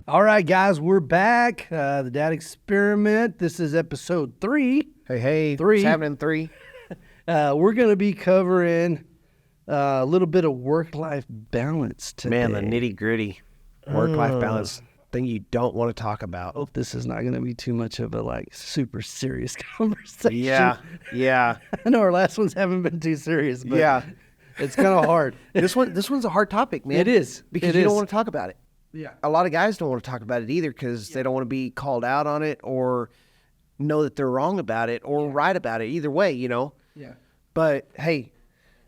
All right, guys, we're back. The Dad Experiment. This is episode 3. Hey, 3. It's happening 3. We're going to be covering a little bit of work-life balance today. Man, the nitty-gritty work-life balance thing you don't want to talk about. Hope this is not going to be too much of a super serious conversation. Yeah. I know our last ones haven't been too serious, but Yeah. it's kind of hard. This one's a hard topic, man. It is. Because It you don't is. want to talk about it. Yeah. A lot of guys don't want to talk about it either because they don't want to be called out on it or know that they're wrong about it or right about it. Either way, Yeah. But, hey,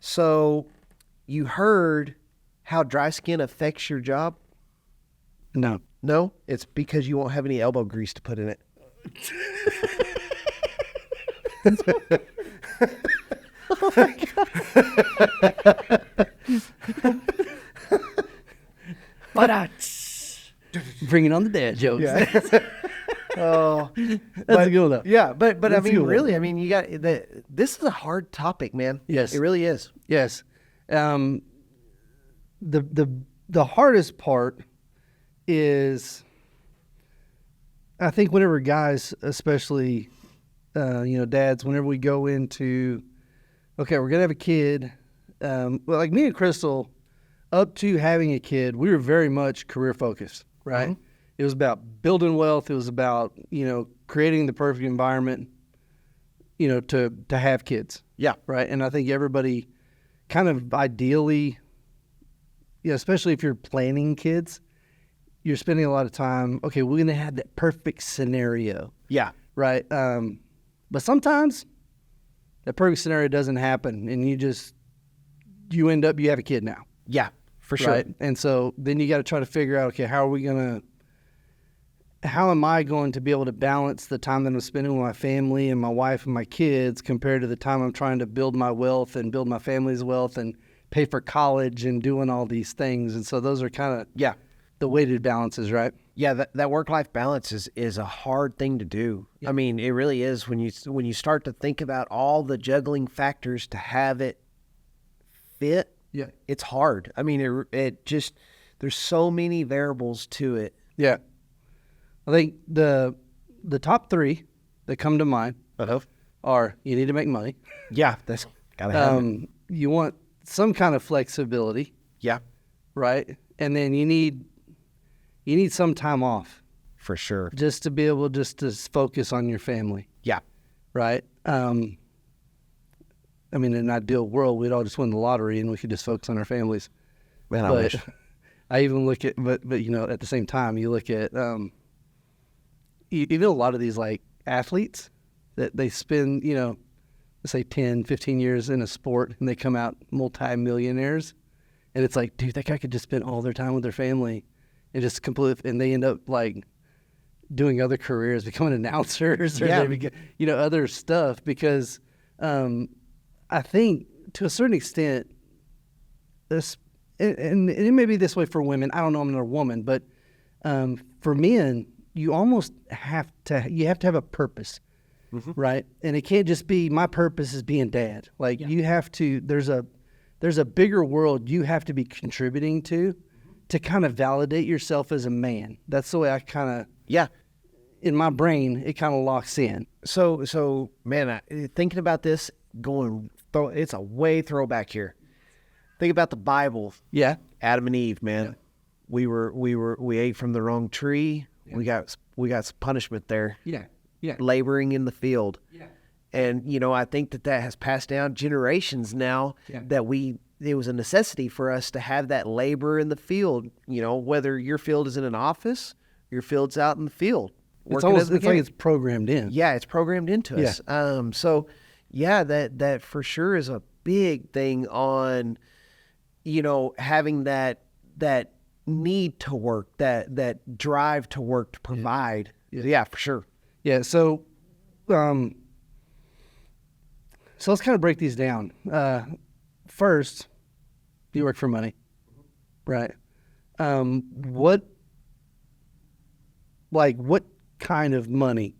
so you heard how dry skin affects your job? No. No? It's because you won't have any elbow grease to put in it. Bringing on the dad jokes. Oh, That's a good one, though. yeah, but I That's a mean, good one. really, I mean, you got this is a hard topic, man. Yes. It really is. Yes. The hardest part is, I think whenever guys, especially, dads, whenever we go into, okay, we're going to have a kid. Well, like me and Crystal, up to having a kid, we were very much career focused, right? Mm-hmm. It was about building wealth. It was about, creating the perfect environment, to have kids. Yeah. Right. And I think everybody kind of ideally, especially if you're planning kids, you're spending a lot of time, okay, we're going to have that perfect scenario. Yeah. Right. But sometimes that perfect scenario doesn't happen and you end up, you have a kid now. Yeah. For sure. Right. And so then you got to try to figure out, okay, how am I going to be able to balance the time that I'm spending with my family and my wife and my kids compared to the time I'm trying to build my wealth and build my family's wealth and pay for college and doing all these things. And so those are kind of the weighted balances, right? Yeah, that work-life balance is a hard thing to do. Yeah. I mean, it really is when you start to think about all the juggling factors to have it fit. Yeah. It's hard. I mean, it just there's so many variables to it. Yeah. I think the top 3 that come to mind are you need to make money. Yeah, that's gotta have it. You want some kind of flexibility, Yeah, right? And then you need some time off for sure. just to be able just to focus on your family, Yeah, right? In an ideal world, we'd all just win the lottery and we could just focus on our families. man, I But wish. I even look at, but at the same time, you look at even a lot of these like athletes that they spend, let's say 10, 15 years in a sport and they come out multi-millionaires. And it's like, dude, that guy could just spend all their time with their family and just and they end up like doing other careers, becoming announcers or Yeah. they become, other stuff because I think to a certain extent, this, and it may be this way for women. I don't know, I'm not a woman, but for men, you almost have to have a purpose, right? And it can't just be my purpose is being dad. Like you have to. There's a bigger world you have to be contributing to kind of validate yourself as a man. That's the way I kind of in my brain it kind of locks in. So man, thinking about this, it's a way throwback here. Think about the Bible. Yeah. Adam and Eve, man. Yeah. We ate from the wrong tree. Yeah. We got some punishment there. Yeah. Yeah. Laboring in the field. Yeah. And I think that has passed down generations now. Yeah. It was a necessity for us to have that labor in the field. Whether your field is in an office, your field's out in the field. It's like it's programmed in. Yeah, it's programmed into us. So yeah, that for sure is a big thing on, having that need to work, that drive to work to provide. Yeah, for sure. Yeah. So, so let's kind of break these down. First, you work for money, right? What kind of money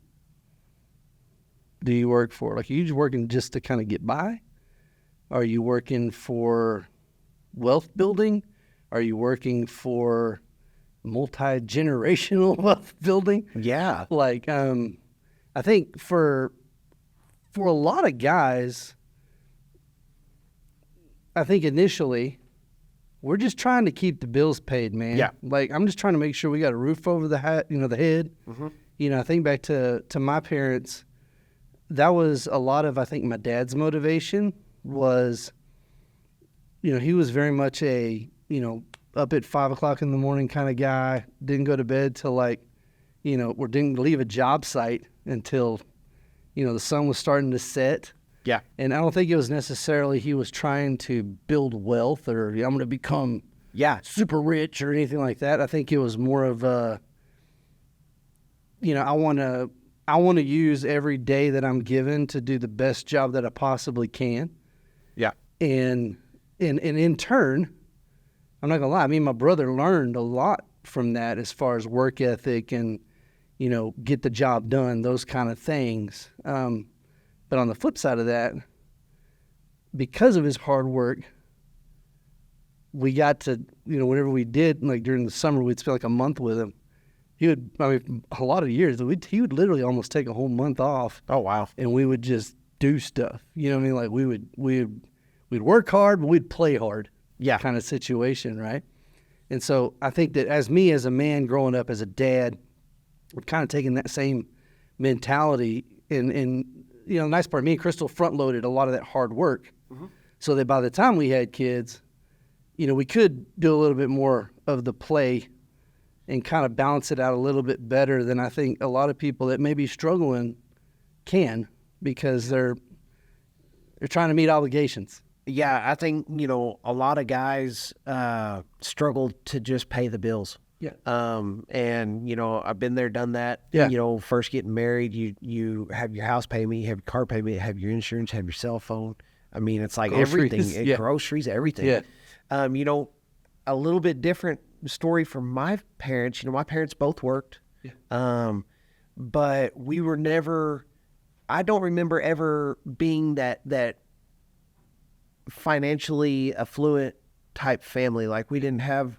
do you work for? Like, are you just working just to kind of get by? Are you working for wealth building? Are you working for, multi-generational wealth building. Yeah. Like, I think for a lot of guys, I think initially we're just trying to keep the bills paid, man. Yeah. Like, I'm just trying to make sure we got a roof over the the head. Mm-hmm. I think back to my parents. That was a lot of, I think, my dad's motivation was, he was very much a, up at 5 o'clock in the morning kind of guy. Didn't go to bed till or didn't leave a job site until, the sun was starting to set. Yeah. And I don't think it was necessarily he was trying to build wealth or I'm going to become super rich or anything like that. I think it was more of a, I want to use every day that I'm given to do the best job that I possibly can. Yeah. And in turn, I'm not gonna lie, me and my brother learned a lot from that as far as work ethic and, get the job done, those kind of things. But on the flip side of that, because of his hard work, we got to, whenever we did, like during the summer, we'd spend like a month with him. A lot of years, he would literally almost take a whole month off. Oh, wow. And we would just do stuff. You know what I mean? Like we'd work hard, but we'd play hard. Yeah. Kind of situation, right? And so I think that as a man growing up as a dad, we're kind of taking that same mentality and the nice part, me and Crystal front loaded a lot of that hard work. Mm-hmm. So that by the time we had kids, we could do a little bit more of the play and kind of balance it out a little bit better than I think a lot of people that may be struggling can, because they're trying to meet obligations. Yeah, I think, a lot of guys struggle to just pay the bills. Yeah. And, I've been there, done that. Yeah. First getting married, you have your house payment, you have your car payment, you have your insurance, have your cell phone. I mean, it's like Groceries, everything, yeah. Groceries, everything. Yeah. A little bit different story from my parents. My parents both worked. Yeah. But we were never, I don't remember ever being that financially affluent type family. Like, we didn't have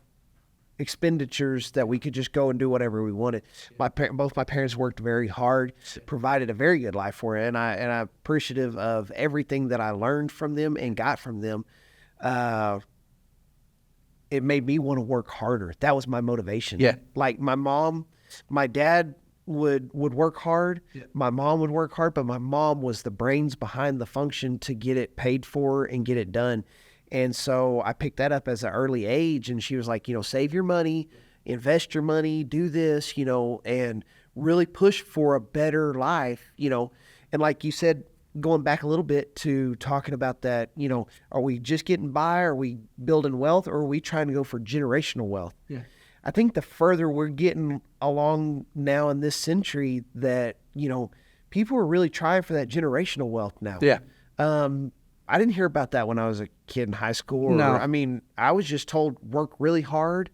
expenditures that we could just go and do whatever we wanted. Both my parents worked very hard, provided a very good life for it, and I'm appreciative of everything that I learned from them and got from them. It made me want to work harder. That was my motivation. Yeah. Like my dad would work hard. Yeah. My mom would work hard, but my mom was the brains behind the function to get it paid for and get it done. And so I picked that up as an early age, and she was like, save your money, invest your money, do this, and really push for a better life, And like you said, going back a little bit to talking about that, are we just getting by? Are we building wealth, or are we trying to go for generational wealth? Yeah. I think the further we're getting along now in this century, that, people are really trying for that generational wealth now. Yeah. I didn't hear about that when I was a kid in high school. No. I was just told work really hard,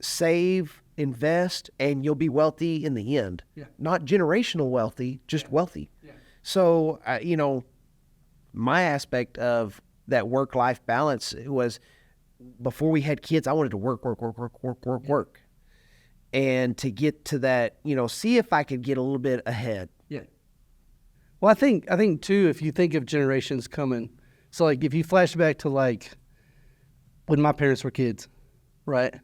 save, invest, and you'll be wealthy in the end. Yeah. Not generational wealthy, just wealthy. Yeah. So, my aspect of that work-life balance was, before we had kids, I wanted to work. And to get to that, see if I could get a little bit ahead. Yeah. Well, I think too, if you think of generations coming, so like if you flash back to like when my parents were kids, right?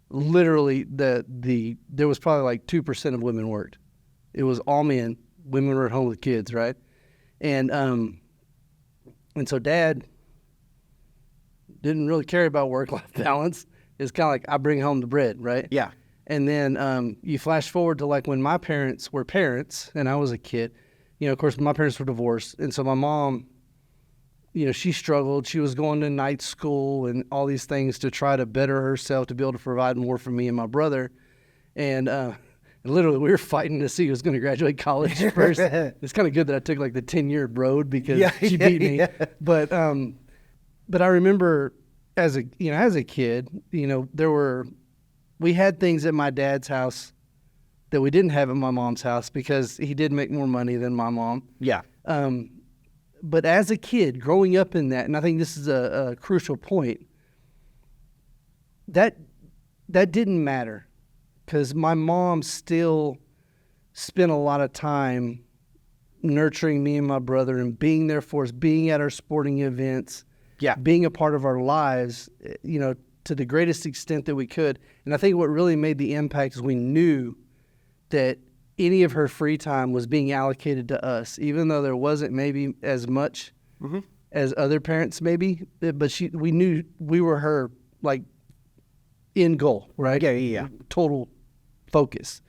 Literally there was probably like 2% of women worked. It was all men. Women were at home with kids, right? And so Dad didn't really care about work-life balance. It's kind of like, I bring home the bread, right? Yeah. And then you flash forward to like when my parents were parents and I was a kid. Of course, my parents were divorced. And so my mom, she struggled. She was going to night school and all these things to try to better herself, to be able to provide more for me and my brother. And literally, we were fighting to see who was going to graduate college first. It's kind of good that I took like the 10-year road, because she beat me. Yeah. But I remember as a kid, we had things at my dad's house that we didn't have at my mom's house, because he did make more money than my mom. Yeah. But as a kid, growing up in that, and I think this is a crucial point, that that didn't matter because my mom still spent a lot of time nurturing me and my brother and being there for us, being at our sporting events, Yeah. being a part of our lives, to the greatest extent that we could. And I think what really made the impact is we knew that any of her free time was being allocated to us, even though there wasn't maybe as much as other parents maybe, but we knew we were her like end goal, right? Yeah. Total focus.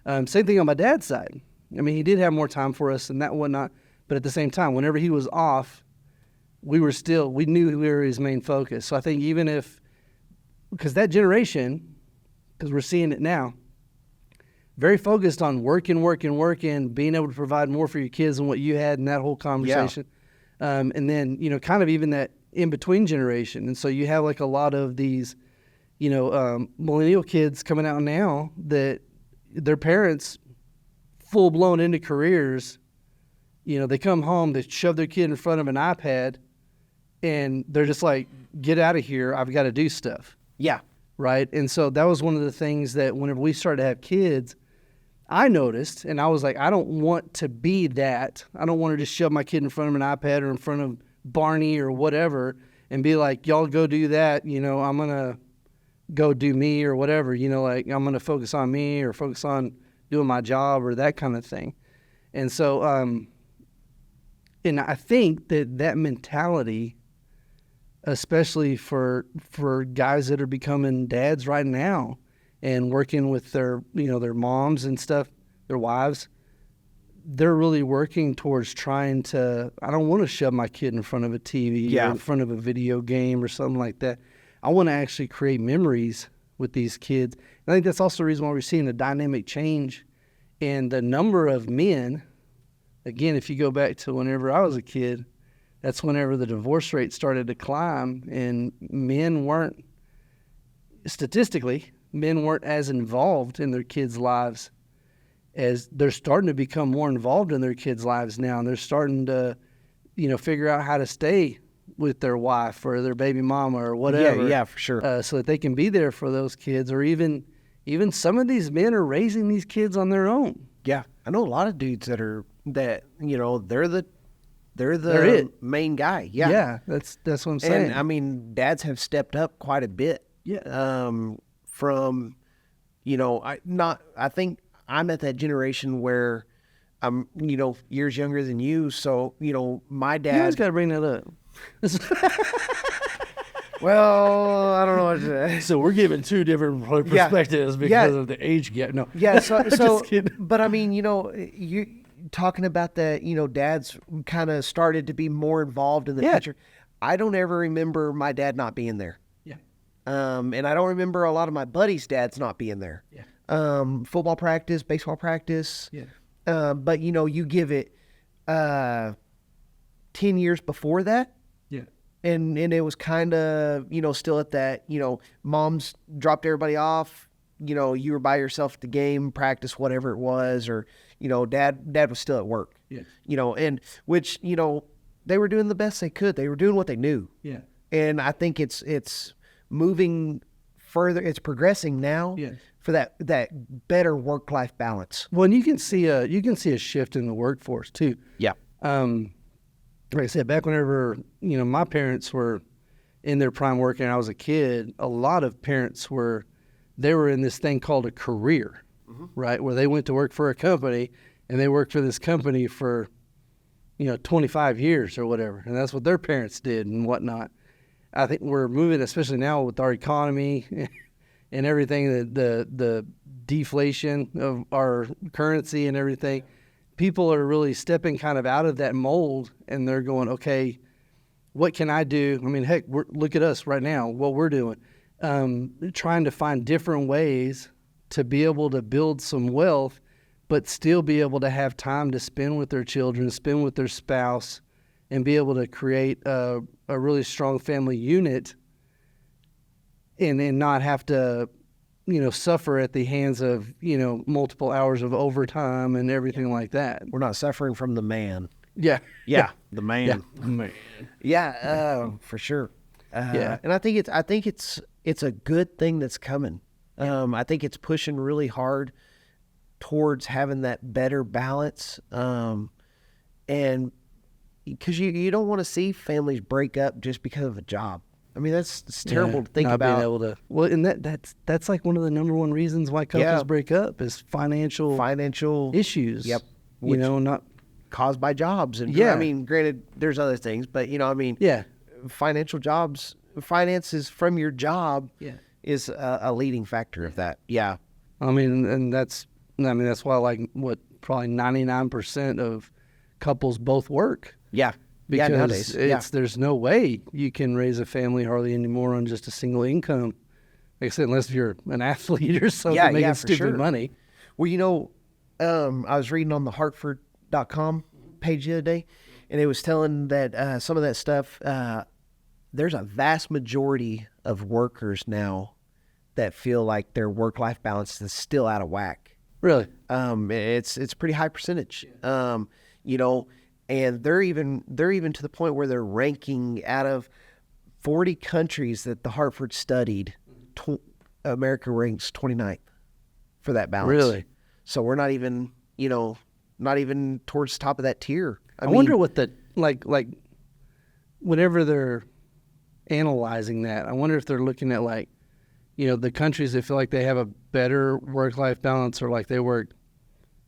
Same thing on my dad's side. I mean, he did have more time for us and that whatnot, but at the same time, whenever he was off, we knew we were his main focus. So I think because that generation, because we're seeing it now, very focused on working, being able to provide more for your kids than what you had in that whole conversation. And then, kind of even that in-between generation. And so you have like a lot of these, millennial kids coming out now that their parents full-blown into careers, they come home, they shove their kid in front of an iPad, and they're just like, get out of here, I've got to do stuff. Yeah. Right? And so that was one of the things that whenever we started to have kids, I noticed, and I was like, I don't want to be that. I don't want to just shove my kid in front of an iPad or in front of Barney or whatever and be like, y'all go do that. I'm going to go do me or whatever. Like I'm going to focus on me or focus on doing my job or that kind of thing. And so, and I think that mentality, especially for guys that are becoming dads right now and working with their moms and stuff, their wives, they're really working towards trying to, I don't want to shove my kid in front of a TV or in front of a video game or something like that. I want to actually create memories with these kids. And I think that's also the reason why we're seeing a dynamic change in the number of men. Again, if you go back to whenever I was a kid, that's whenever the divorce rate started to climb and men weren't as involved in their kids' lives as they're starting to become more involved in their kids' lives now. And they're starting to, figure out how to stay with their wife or their baby mama or whatever. Yeah, for sure. So that they can be there for those kids, or even some of these men are raising these kids on their own. Yeah. I know a lot of dudes they're the main guy. Yeah. Yeah, that's what I'm saying. And I mean, dads have stepped up quite a bit. Yeah. From, I think I'm at that generation where I'm, years younger than you. So, my dad. You always got to bring that up. Well, I don't know what to say. So we're giving two different perspectives because of the age gap. No. Yeah. So Just kidding. But I mean, you talking about that, dads kind of started to be more involved in the picture. I don't ever remember my dad not being there. Yeah. And I don't remember a lot of my buddies' dads not being there. Yeah. Football practice, baseball practice. Yeah. But you give it 10 years before that. Yeah. And it was kind of, still at that, moms dropped everybody off, you were by yourself at the game, practice, whatever it was, or, dad was still at work. Yeah. And which, they were doing the best they could. They were doing what they knew. Yeah. And I think it's moving further. It's progressing now for that better work-life balance. Well, and you can see a shift in the workforce too. Yeah. Like I said, back whenever, my parents were in their prime working and I was a kid, a lot of parents were in this thing called a career, right? Where they went to work for a company and they worked for this company for, 25 years or whatever. And that's what their parents did and whatnot. I think we're moving, especially now with our economy and everything, the deflation of our currency and everything. People are really stepping kind of out of that mold and they're going, okay, what can I do? I mean, heck, look at us right now, what we're doing. Trying to find different ways to be able to build some wealth, but still be able to have time to spend with their children, spend with their spouse, and be able to create a really strong family unit and then not have to suffer at the hands of, multiple hours of overtime and everything like that. We're not suffering from the man. Yeah. Yeah. The man. Yeah. Man. Yeah. For sure. Yeah. And I think it's a good thing that's coming. I think it's pushing really hard towards having that better balance. And because you don't want to see families break up just because of a job. I mean, it's terrible to think not about. being able to. Well, and that's like one of the number one reasons why couples Yeah. break up is financial issues. Yep. You know, not. caused by jobs. And Yeah. I mean, granted, there's other things, but I mean, Yeah. finances from your job Yeah. is a leading factor of that. Yeah. I mean, that's why like probably 99% of couples both work. Yeah. Because nowadays. there's no way you can raise a family hardly anymore on just a single income. Like I said, unless you're an athlete or something making for stupid sure. money. Well, I was reading on the Hartford.com page the other day, and it was telling that some of that stuff, there's a vast majority of workers now that feel like their work-life balance is still out of whack. Really? It's a pretty high percentage. And they're even to the point where they're ranking out of 40 countries that the Hartford studied, America ranks 29th for that balance. Really? So we're not even towards the top of that tier. I wonder what the like whenever they're analyzing that, I wonder if they're looking at like, the countries that feel like they have a better work-life balance, or like they work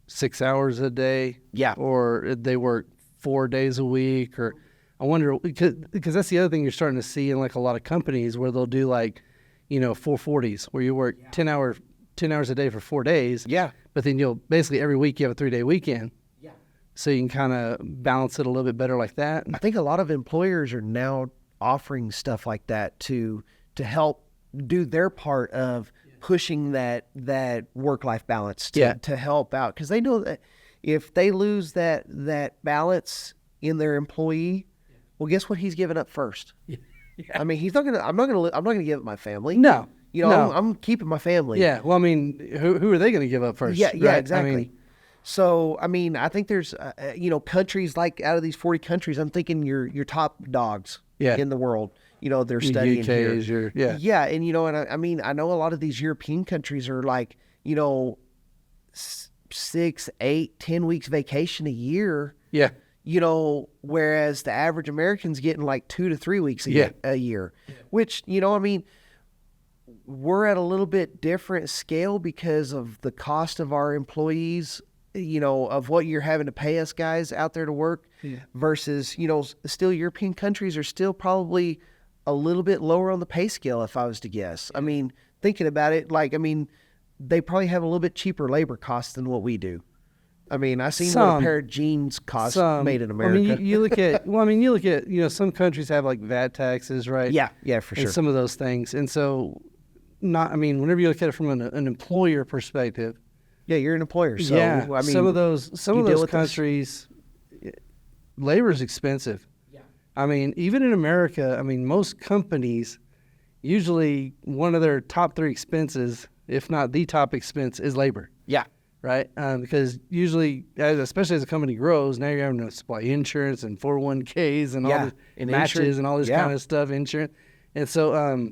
6 hours a day. Yeah. Or they work 4 days a week, or I wonder because that's the other thing you're starting to see in like a lot of companies where they'll do like, 440s where you work 10 hours a day for 4 days. Yeah. But then you'll basically every week you have a 3-day weekend. Yeah. So you can kind of balance it a little bit better like that. I think a lot of employers are now offering stuff like that to help do their part of pushing that work-life balance to help out, because they know that if they lose that balance in their employee, well, guess what? He's giving up first. Yeah. I mean, I'm not gonna give up my family. No. I'm keeping my family. Yeah. Well, I mean, who are they going to give up first? Yeah, right? exactly. I mean, so, I mean, I think there's, countries like out of these 40 countries, I'm thinking your top dogs in the world, they're studying here. UK is Yeah. And, I mean, I know a lot of these European countries are like, 6, 8, 10 weeks vacation a year. Yeah. Whereas the average American's getting like 2 to 3 weeks a year, which, I mean, we're at a little bit different scale because of the cost of our employees, of what you're having to pay us guys out there to work versus, still European countries are still probably a little bit lower on the pay scale, if I was to guess. I mean, thinking about it, they probably have a little bit cheaper labor costs than what we do. I mean, I seen what a pair of jeans cost made in America. I mean, you look at, some countries have like VAT taxes, right? Yeah, for sure. And some of those things. And so whenever you look at it from an employer perspective. Yeah, you're an employer. So, yeah, I mean, some of those countries, labor is expensive. Yeah. I mean, even in America, I mean, most companies, usually one of their top 3 expenses, if not the top expense, is labor. Yeah. Right? Because usually, especially as a company grows, now you're having to supply insurance and 401ks and all the matches and all this kind of stuff, insurance. And so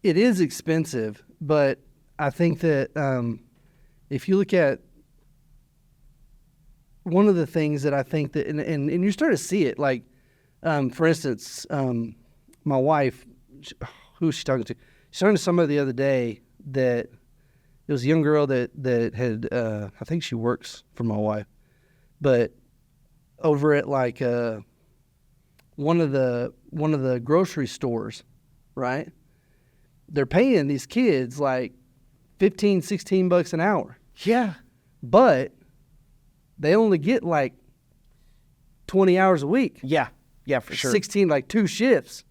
it is expensive, but I think that if you look at one of the things that I think that, and you're starting to see it, like, for instance, my wife, who was she talking to? She's talking to somebody the other day that it was a young girl that had, I think she works for my wife, but over at like one of the grocery stores, right? They're paying these kids like $15-16 an hour. Yeah. But they only get like 20 hours a week. Yeah. Yeah, for sure. 16, like 2 shifts.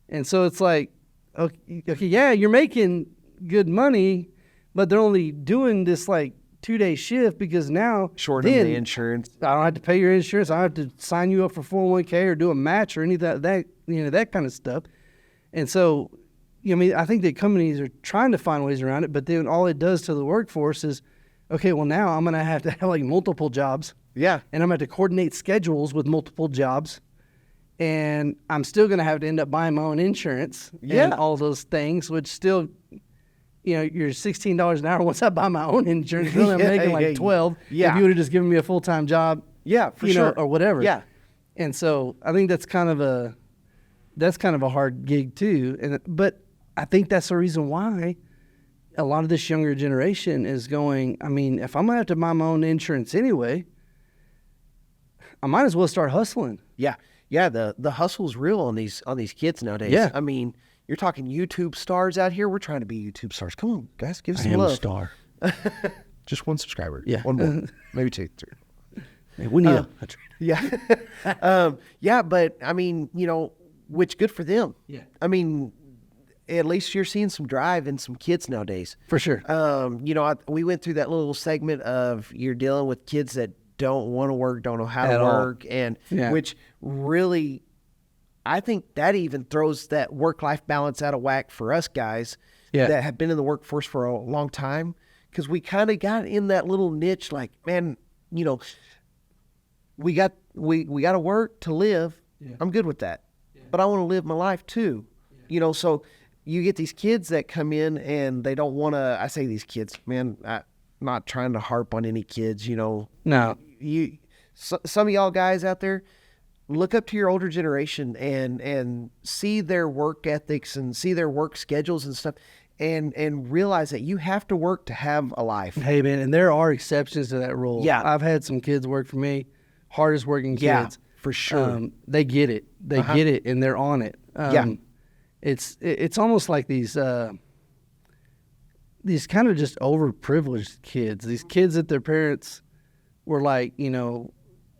And so it's like, okay, yeah, you're making good money, but they're only doing this like 2-day shift because now shorten the insurance. I don't have to pay your insurance. I don't have to sign you up for 401k or do a match or any of that that kind of stuff. And so, I mean, I think that companies are trying to find ways around it, but then all it does to the workforce is, okay, well now I'm going to have like multiple jobs. Yeah. And I'm going to have to coordinate schedules with multiple jobs. And I'm still going to have to end up buying my own insurance and all those things, which still you're $16 an hour. Once I buy my own insurance, really I'm making like 12. Yeah. If you would have just given me a full-time job, Yeah, for sure. or whatever. Yeah. And so I think that's kind of a hard gig too. But I think that's the reason why a lot of this younger generation is going, I mean, if I'm going to have to buy my own insurance anyway, I might as well start hustling. Yeah. Yeah, the hustle's real on these kids nowadays. Yeah. I mean, you're talking YouTube stars out here. We're trying to be YouTube stars. Come on, guys, give us some I am love. a star. Just one subscriber. Yeah. One more. Maybe two, three. Man, we need a trainer. Yeah. Yeah, but I mean, which good for them. Yeah. I mean, at least you're seeing some drive in some kids nowadays. For sure. We went through that little segment of you're dealing with kids that don't want to work, don't know how At to all. work, and which really, I think that even throws that work-life balance out of whack for us guys that have been in the workforce for a long time, because we kind of got in that little niche, like, man, we got to work to live. Yeah. I'm good with that, but I want to live my life too. So you get these kids that come in and they don't want to. I say these kids, man. I'm not trying to harp on any kids. No. Some of y'all guys out there, look up to your older generation and see their work ethics and see their work schedules and stuff, and realize that you have to work to have a life. Hey, man, and there are exceptions to that rule. Yeah. I've had some kids work for me, hardest working Yeah, kids. for sure. They get it. They get it, and they're on it. It's almost like these kind of just overprivileged kids. These kids that their parents were like, no,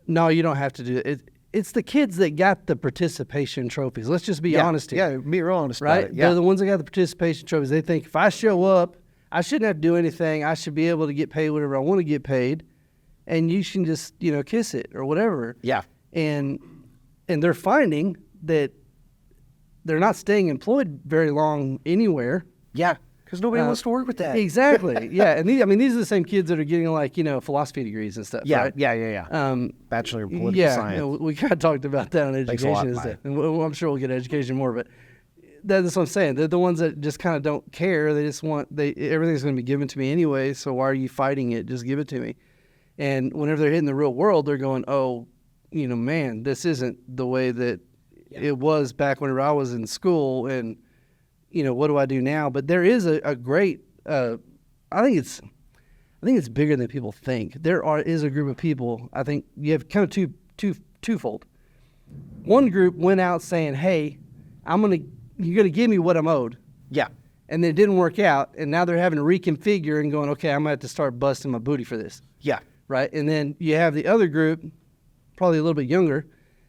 you don't have to do it. It's the kids that got the participation trophies. Let's just be honest here. Yeah, be real honest Right? about it. Yeah. They're the ones that got the participation trophies. They think if I show up, I shouldn't have to do anything. I should be able to get paid whatever I want to get paid, and you can just kiss it or whatever. Yeah. And they're finding that they're not staying employed very long anywhere. Yeah. Because nobody wants to work with that. Exactly. Yeah. And these are the same kids that are getting philosophy degrees and stuff. Yeah. Right? Yeah. Bachelor in political Yeah, science. we kind of talked about that on Thanks a lot, education and stuff. Mike. And I'm sure we'll get education more, but that's what I'm saying. They're the ones that just kind of don't care. They just want everything's going to be given to me anyway. So why are you fighting it? Just give it to me. And whenever they're hitting the real world, they're going, oh, man, this isn't the way that it was back whenever I was in school. And what do I do now? But there is a great. I think it's bigger than people think. Is a group of people. I think you have kind of twofold. One group went out saying, "Hey, you're gonna give me what I'm owed." Yeah. And then it didn't work out, and now they're having to reconfigure and going, "Okay, I'm gonna have to start busting my booty for this." Yeah. Right. And then you have the other group, probably a little bit younger,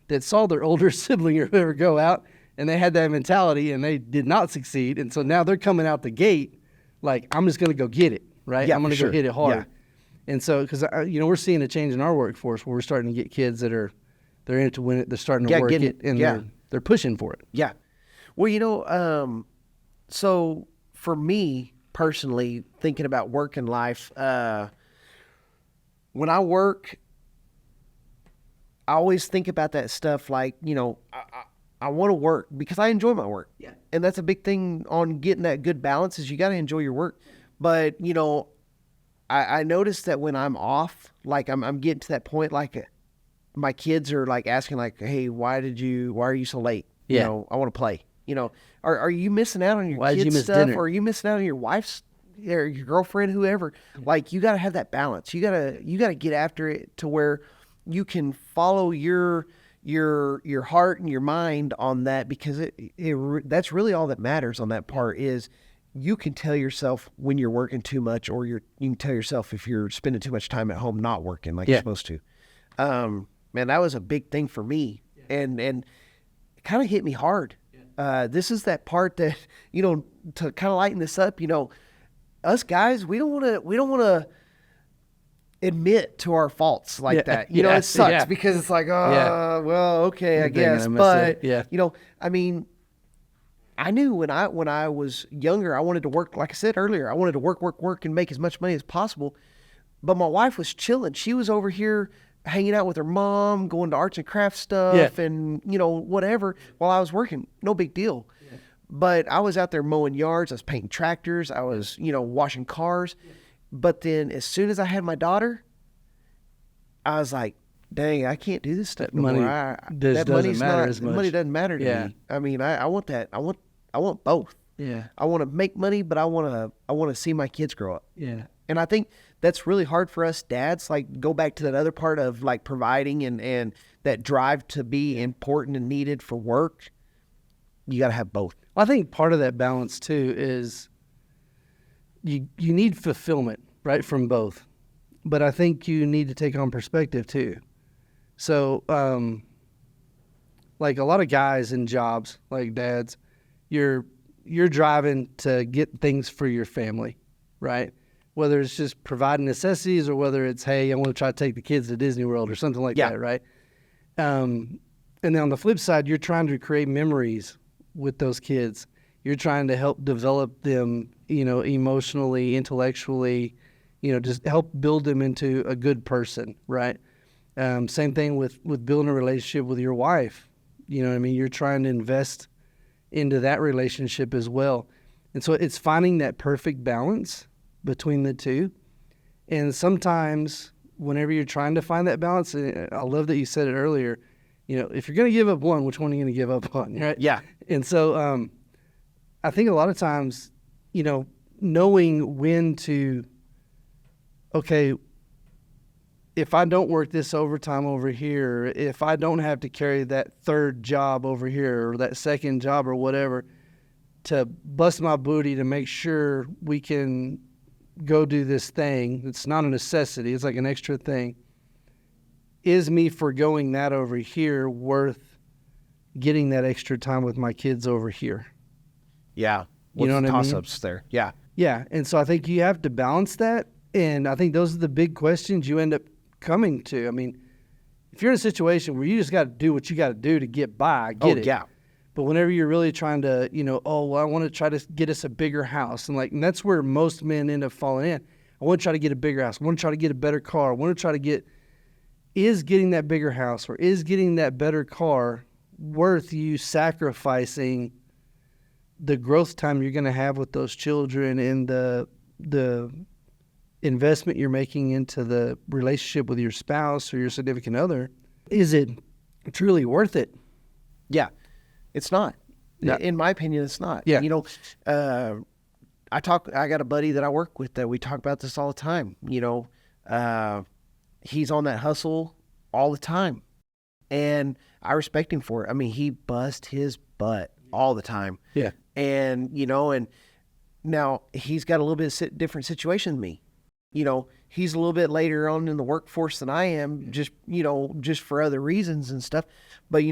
that saw their older sibling or whoever go out, and they had that mentality, and they did not succeed, and so now they're coming out the gate like, I'm just going to go get it, right? Yeah, I'm going to for go hit sure. it hard. Yeah. And so, because we're seeing a change in our workforce where we're starting to get kids that they're in it to win it, they're starting to work it, and they're pushing for it. Yeah. Well, so for me personally, thinking about work and life, when I work, I always think about that stuff like, I want to work because I enjoy my work. Yeah. And that's a big thing on getting that good balance is you got to enjoy your work. But, I noticed that when I'm off, like I'm getting to that point, like my kids are like asking like, hey, why are you so late? Yeah. I want to play. Are you missing out on your Why did you kids' miss stuff? dinner? Or are you missing out on your wife's or your girlfriend, whoever? Like you got to have that balance. You got to get after it to where you can follow your heart and your mind on that, because that's really all that matters on that part is you can tell yourself when you're working too much, or you can tell yourself if you're spending too much time at home not working like you're supposed to. Man, that was a big thing for me, and it kind of hit me hard. This is that part that to kind of lighten this up. Us guys, we don't want to admit to our faults like that. It sucks because it's like, well, okay, I guess. But I mean, I knew when I was younger, I wanted to work, like I said earlier, I wanted to work and make as much money as possible. But my wife was chilling. She was over here hanging out with her mom, going to arts and crafts stuff and, whatever while I was working. No big deal. Yeah. But I was out there mowing yards. I was painting tractors. I was, washing cars. But then as soon as I had my daughter, I was like, dang, I can't do this stuff no Money more. doesn't matter as much. Money doesn't matter to Yeah. me. I mean, I want that. I want both. Yeah. I want to make money, but I want to see my kids grow up. Yeah. And I think that's really hard for us dads. Like, go back to that other part of like providing and that drive to be important and needed for work. You got to have both. I think part of that balance too is you need fulfillment, right, from both. But I think you need to take on perspective too. So, like a lot of guys in jobs, like dads, you're driving to get things for your family, right? Whether it's just providing necessities or whether it's, hey, I want to try to take the kids to Disney World or something like that, right? And then on the flip side, you're trying to create memories with those kids. You're trying to help develop them, emotionally, intellectually, just help build them into a good person, right? Same thing with building a relationship with your wife. You know what I mean? You're trying to invest into that relationship as well. And so it's finding that perfect balance between the two. And sometimes whenever you're trying to find that balance, and I love that you said it earlier, if you're going to give up one, which one are you going to give up on, right? Yeah. And so I think a lot of times, knowing when to, okay, if I don't work this overtime over here, if I don't have to carry that third job over here or that second job or whatever, to bust my booty to make sure we can go do this thing. It's not a necessity. It's like an extra thing. Is me forgoing that over here worth getting that extra time with my kids over here? Yeah. You know what I mean? Toss-ups there. Yeah. Yeah. And so I think you have to balance that. And I think those are the big questions you end up coming to. I mean, if you're in a situation where you just got to do what you got to do to get by, I get it. Yeah. But whenever you're really trying to, I want to try to get us a bigger house. And that's where most men end up falling in. I want to try to get a bigger house. I want to try to get a better car. I want to try to is getting that bigger house or is getting that better car worth you sacrificing the growth time you're going to have with those children and the investment you're making into the relationship with your spouse or your significant other? Is it truly worth it? Yeah. It's not. Yeah. In my opinion, it's not. Yeah. I got a buddy that I work with that we talk about this all the time. He's on that hustle all the time. And I respect him for it. I mean, he busts his butt all the time. Yeah. And, and now he's got a little bit of different situation than me. He's a little bit later on in the workforce than I am, just for other reasons and stuff. But,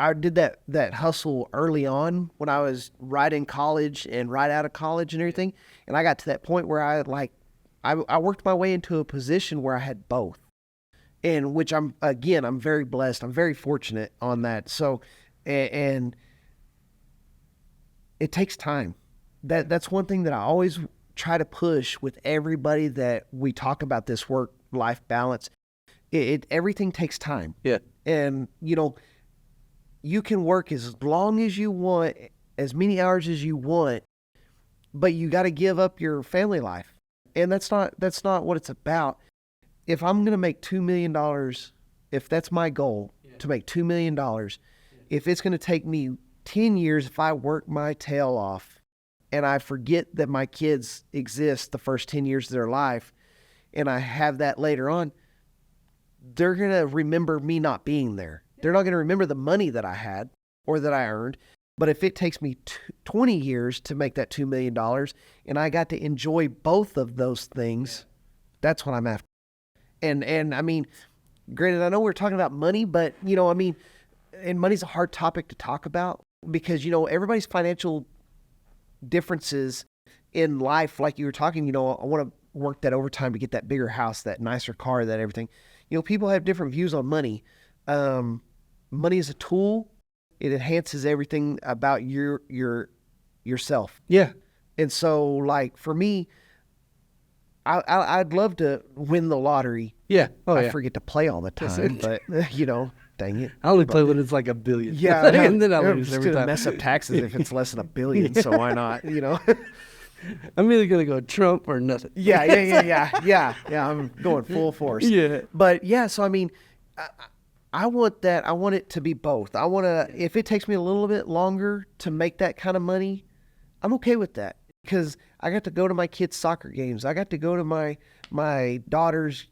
I did that hustle early on when I was right in college and right out of college and everything. And I got to that point where I worked my way into a position where I had both. And which I'm very blessed. I'm very fortunate on that. So, and it takes time. That's one thing that I always try to push with everybody that we talk about this work-life balance. Everything takes time. Yeah. And, you can work as long as you want, as many hours as you want, but you got to give up your family life. And that's not what it's about. If I'm going to make $2 million, if that's my goal, to make $2 million, if it's going to take me 10 years, if I work my tail off and I forget that my kids exist the first 10 years of their life and I have that later on, they're going to remember me not being there. They're not going to remember the money that I had or that I earned. But if it takes me 20 years to make that $2 million and I got to enjoy both of those things, that's what I'm after. And I mean, granted, I know we're talking about money, but, and money's a hard topic to talk about because, everybody's financial differences in life, like you were talking, I want to work that overtime to get that bigger house, that nicer car, that everything. People have different views on money. Money is a tool. It enhances everything about yourself. Yeah. And so, like, for me, I'd love to win the lottery. Yeah. Oh, I yeah. forget to play all the time, but, Dang it. I only play when it's like $1 billion. Yeah, and then I I'm lose just every gonna time. mess up taxes if it's less than $1 billion. So why not? I'm either gonna go Trump or nothing. Yeah. I'm going full force. Yeah. But yeah, so I mean, I want that. I want it to be both. I want to. If it takes me a little bit longer to make that kind of money, I'm okay with that because I got to go to my kids' soccer games. I got to go to my daughter's,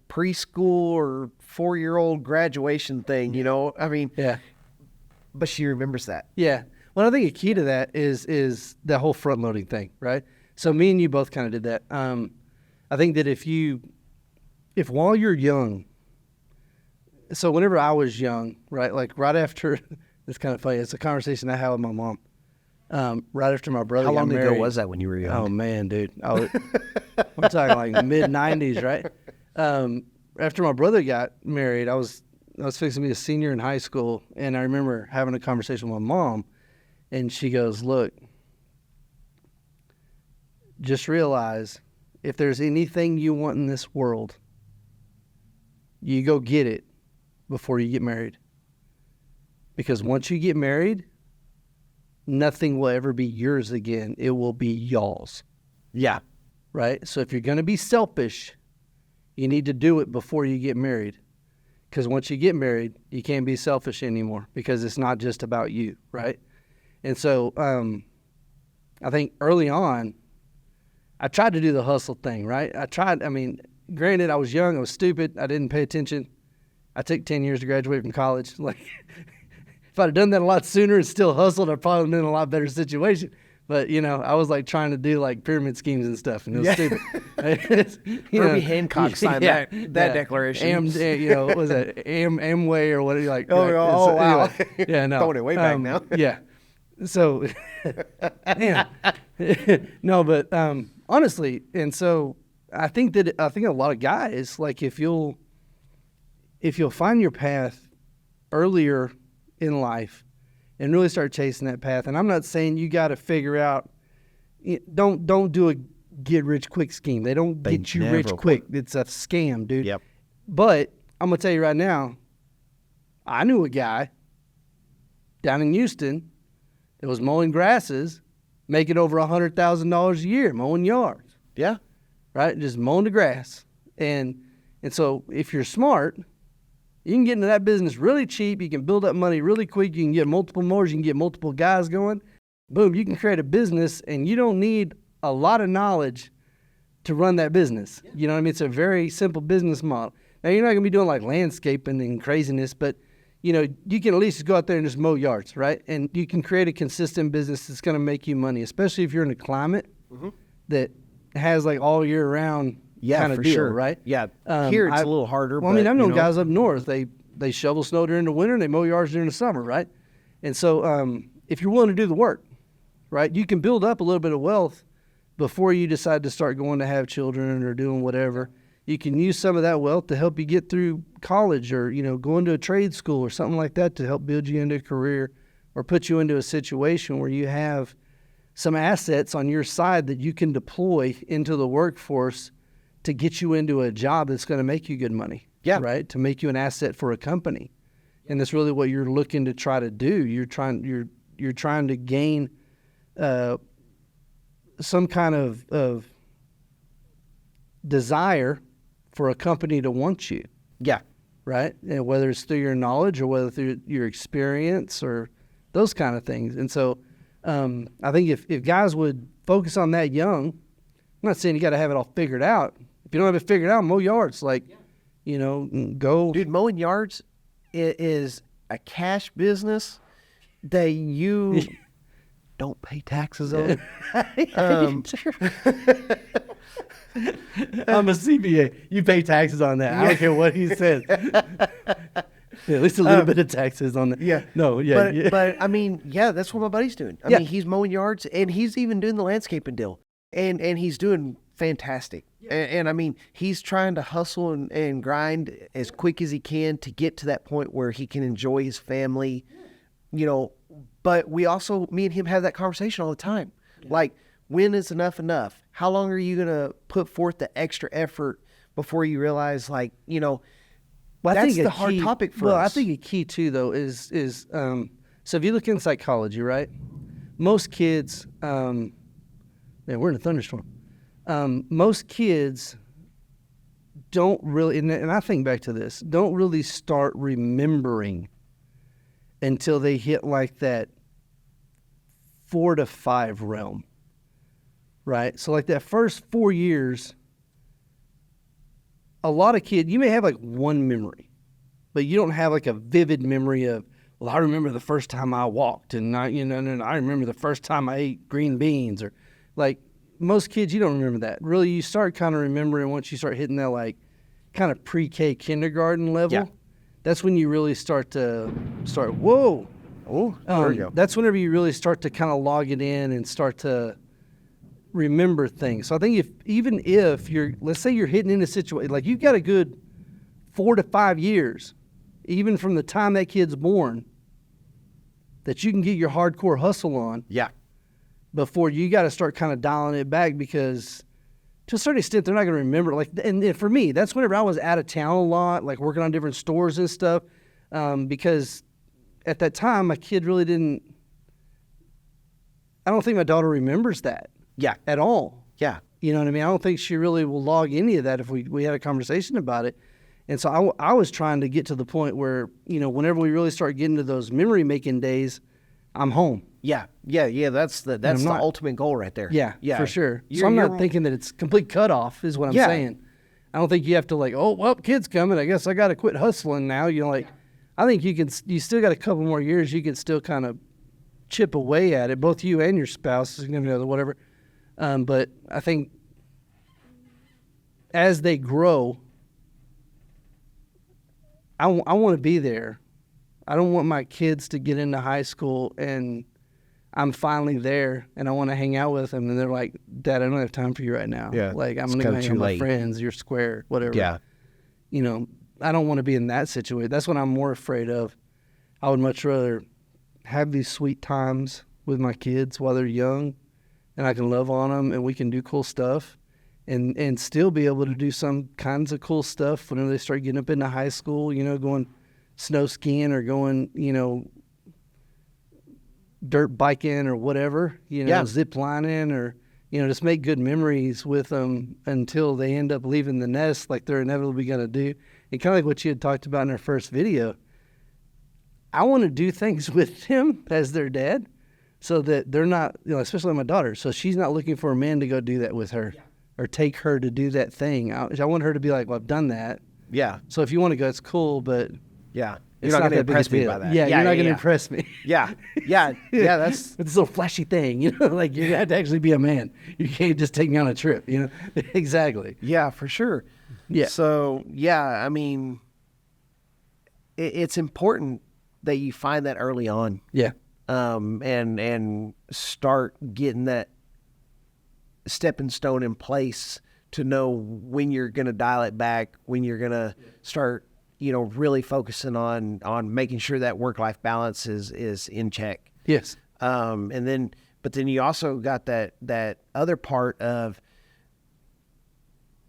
preschool or 4-year-old graduation thing. I mean, Yeah. but she remembers that. Yeah. Well, I think a key to that is the whole front loading thing, right? So me and you both kind of did that. I think that if while you're young, so whenever I was young, right, like right after, it's kind of funny. It's a conversation I had with my mom. Right after my brother How got long married. ago was that when you were young? Oh man, dude, we're talking like mid-90s, right? After my brother got married, I was fixing to be a senior in high school, and I remember having a conversation with my mom, and she goes, "Look, just realize if there's anything you want in this world, you go get it before you get married. Because once you get married, nothing will ever be yours again. It will be y'all's." Yeah. Right? So if you're going to be selfish, you need to do it before you get married. Because once you get married, you can't be selfish anymore because it's not just about you, right? And so I think early on, I tried to do the hustle thing, right? Granted, I was young, I was stupid, I didn't pay attention. I took 10 years to graduate from college. Like, if I'd have done that a lot sooner and still hustled, I'd probably been in a lot better situation. But, I was like trying to do like pyramid schemes and stuff, and it was stupid. Herbie Hancock signed that declaration. What was that? Amway or what? Like, wow. Anyway, yeah, no. Throwing it way back now. Yeah. So, yeah. No, but honestly, and so I think a lot of guys, like if you'll find your path earlier in life and really start chasing that path, and I'm not saying you got to figure out, don't do a get rich quick scheme. They don't get you rich quick. It's a scam, dude. Yep. But I'm gonna tell you right now, I knew a guy down in Houston that was mowing grasses, making over $100,000 a year, mowing yards. Yeah. Right? Just mowing the grass. And so if you're smart, you can get into that business really cheap. You can build up money really quick. You can get multiple mowers. You can get multiple guys going. Boom, you can create a business, and you don't need a lot of knowledge to run that business. Yeah. You know what I mean? It's a very simple business model. Now, you're not going to be doing like landscaping and craziness, but, you can at least go out there and just mow yards, right? And you can create a consistent business that's going to make you money, especially if you're in a climate that has like all year round kind of deal, sure. Right? Yeah. Here it's a little harder. Well, I've known guys up north, they shovel snow during the winter and they mow yards during the summer, right? And so if you're willing to do the work, right, you can build up a little bit of wealth before you decide to start going to have children or doing whatever. You can use some of that wealth to help you get through college or, go into a trade school or something like that to help build you into a career or put you into a situation where you have some assets on your side that you can deploy into the workforce to get you into a job that's going to make you good money. Yeah. Right? To make you an asset for a company. And that's really what you're looking to try to do. You're trying to gain some kind of desire for a company to want you. Yeah. Right? And whether it's through your knowledge or whether through your experience or those kind of things. And so I think if guys would focus on that young, I'm not saying you got to have it all figured out. If you don't have it figured out, mow yards. Like, go. Dude, mowing yards is a cash business that you don't pay taxes on. I'm a CPA. You pay taxes on that. I don't care what he says. Yeah, at least a little bit of taxes on that. Yeah. No, yeah. But I mean, yeah, that's what my buddy's doing. I mean, he's mowing yards and he's even doing the landscaping deal. And he's doing fantastic. And I mean, he's trying to hustle and grind as quick as he can to get to that point where he can enjoy his family, but we also, me and him have that conversation all the time. Yeah. Like, when is enough? How long are you going to put forth the extra effort before you realize, like, Well, I That's think the a hard key- topic for well, us. I think a key too, though, is so if you look in psychology, right? Most kids, man, we're in a thunderstorm. Most kids don't really, and I think back to this, don't really start remembering until they hit like that 4 to 5 realm, right? So like that first 4 years, a lot of kids, you may have like one memory, but you don't have like a vivid memory of, well, I remember the first time I walked, and I remember the first time I ate green beans, or like most kids, you don't remember that. Really, you start kind of remembering once you start hitting that like kind of pre-K kindergarten level. Yeah. That's when you really start, whoa. Oh, there you go. That's whenever you really start to kind of log it in and start to remember things. So I think even if let's say you're hitting in a situation, like you've got a good 4 to 5 years, even from the time that kid's born, that you can get your hardcore hustle on Yeah. before you got to start kind of dialing it back, because to a certain extent, they're not going to remember. Like, and for me, that's whenever I was out of town a lot, like working on different stores and stuff, because at that time, my kid really didn't, I don't think my daughter remembers that Yeah. at all. Yeah. You know what I mean? I don't think she really will log any of that if we had a conversation about it. And so I was trying to get to the point where, whenever we really start getting to those memory-making days, I'm home. Yeah. Yeah. That's the not- ultimate goal right there. Yeah, for sure. So You're- I'm not you're- thinking that it's complete cutoff is what I'm Yeah. saying. I don't think you have to like, oh, well, kid's coming, I guess I got to quit hustling now. I think you still got a couple more years. You can still kind of chip away at it, both you and your spouse, significant other, whatever. But I think as they grow, I want to be there. I don't want my kids to get into high school and I'm finally there and I want to hang out with them and they're like, Dad, I don't have time for you right now. Yeah, Like, I'm it's going to go kinda hang too out with my late. friends. You're square, whatever. Yeah. I don't want to be in that situation. That's what I'm more afraid of. I would much rather have these sweet times with my kids while they're young and I can love on them and we can do cool stuff and still be able to do some kinds of cool stuff whenever they start getting up into high school, going snow skiing or going, dirt biking or whatever, Yeah. zip lining or, just make good memories with them until they end up leaving the nest like they're inevitably going to do. And kind of like what you had talked about in our first video, I want to do things with them as their dad so that they're not, especially my daughter, so she's not looking for a man to go do that with her or take her to do that thing. I want her to be like, well, I've done that. Yeah. So if you want to go, it's cool, but Yeah. it's You're not going to that big a impress me deal. by that. Yeah, you're not going to impress me. Yeah. Yeah. Yeah. That's It's this little flashy thing, like you have to actually be a man. You can't just take me on a trip, Exactly. yeah, for sure. Yeah. So yeah, I mean, it's important that you find that early on, Yeah. and start getting that stepping stone in place to know when you're going to dial it back, when you're going to start, really focusing on making sure that work-life balance is in check. Yes. But then you also got that other part of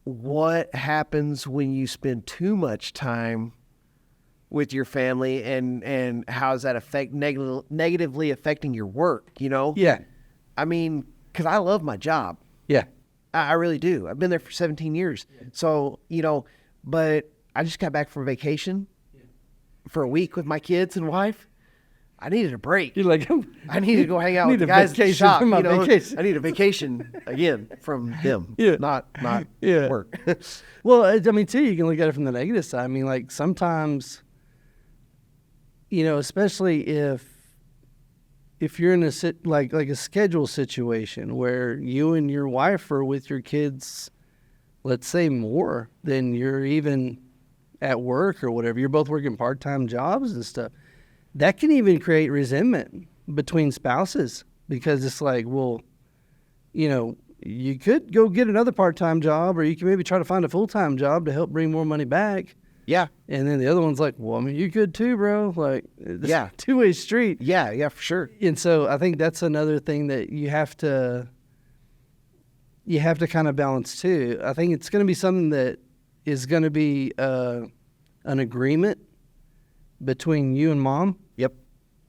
what happens when you spend too much time with your family and how does that affect negatively affecting your work, Yeah. I mean, because I love my job. Yeah. I really do. I've been there for 17 years. So, but I just got back from vacation for a week with my kids and wife. I needed a break. You're like, I need to go hang out with need the a guys at the vacation shop. from my vacation. I need a vacation again from them. Yeah. Not Yeah. work. Well, I mean, too, you can look at it from the negative side. I mean, like sometimes, especially if you're in like a schedule situation where you and your wife are with your kids, let's say more than you're even at work or whatever, you're both working part-time jobs and stuff, that can even create resentment between spouses because it's like, well, you could go get another part-time job or you can maybe try to find a full-time job to help bring more money back. Yeah. And then the other one's like, well, I mean, you could too, bro. Like, it's Yeah. a two-way street. Yeah, for sure. And so I think that's another thing that you have to kind of balance too. I think it's going to be something that is going to be an agreement between you and mom Yep.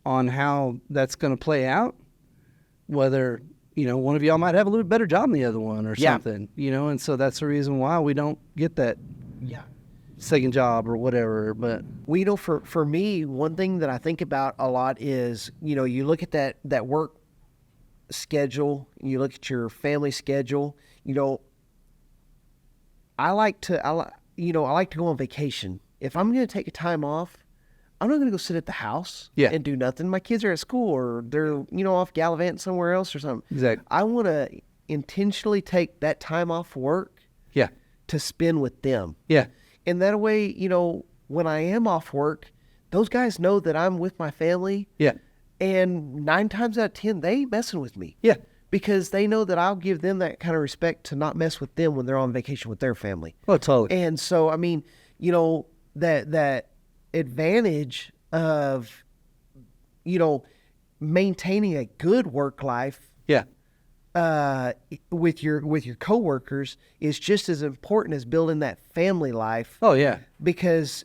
on how that's going to play out, whether, one of y'all might have a little bit better job than the other one or Yeah. something, and so that's the reason why we don't get that Yeah. second job or whatever. But Well, for me, one thing that I think about a lot is, you look at that work schedule, you look at your family schedule, I like to go on vacation. If I'm going to take a time off, I'm not going to go sit at the house Yeah. and do nothing. My kids are at school or they're, off gallivanting somewhere else or something. Exactly. I want to intentionally take that time off work yeah, to spend with them. yeah, And that way, when I am off work, those guys know that I'm with my family. yeah, And 9 times out of 10, they ain't messing with me yeah. because they know that I'll give them that kind of respect to not mess with them when they're on vacation with their family. Oh, totally. And so, I mean, that advantage of, maintaining a good work life Yeah, with your coworkers is just as important as building that family life. oh yeah, Because,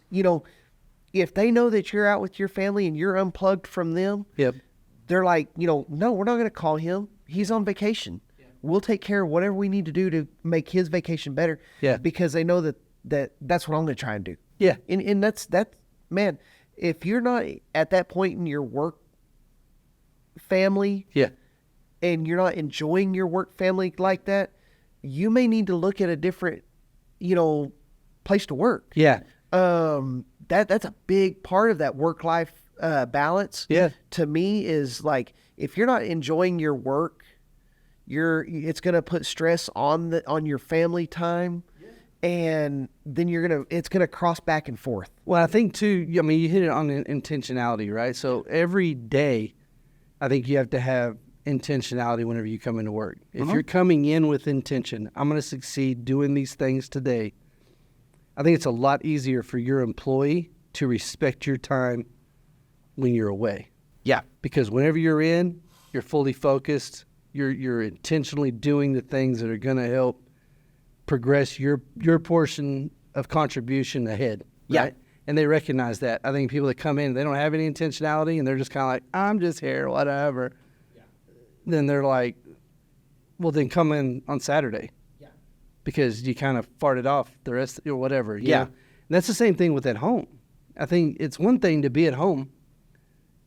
if they know that you're out with your family and you're unplugged from them, yep, they're like, no, we're not going to call him. He's on vacation. Yeah. We'll take care of whatever we need to do to make his vacation better. Yeah. Because they know that's what I'm going to try and do. yeah, And that's, man, if you're not at that point in your work family yeah, and you're not enjoying your work family like that, you may need to look at a different, place to work. yeah, That's a big part of that work-life balance. Yeah. To me is like, if you're not enjoying your work, it's going to put stress on your family time. And then it's going to cross back and forth. Well, I think too, you hit it on intentionality, right? So every day, I think you have to have intentionality whenever you come into work. If you're coming in with intention, I'm going to succeed doing these things today, I think it's a lot easier for your employee to respect your time when you're away. Yeah. Because whenever you're in, you're fully focused. You're intentionally doing the things that are going to help progress your portion of contribution ahead. Yeah. Right? And they recognize that. I think people that come in, they don't have any intentionality, and they're just kind of like, I'm just here, whatever. Yeah. Then they're like, well, then come in on Saturday. Yeah. Because you kind of farted off the rest or whatever. You know? And that's the same thing with at home. I think it's one thing to be at home.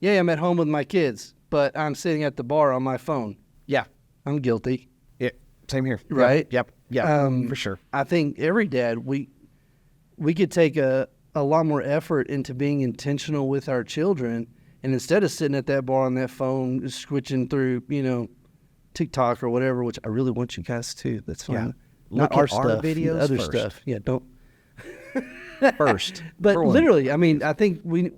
Yeah, I'm at home with my kids, but I'm sitting at the bar on my phone. Yeah. I'm guilty. Yeah. Same here. Right? Yep. Yeah. For sure. I think every dad, we could take a lot more effort into being intentional with our children, and instead of sitting at that bar on that phone, switching through, TikTok or whatever, which I really want you guys to. That's fine. Yeah. Not Look at our our stuff, videos other first. stuff. Yeah, don't. First. But For one. literally, I think we,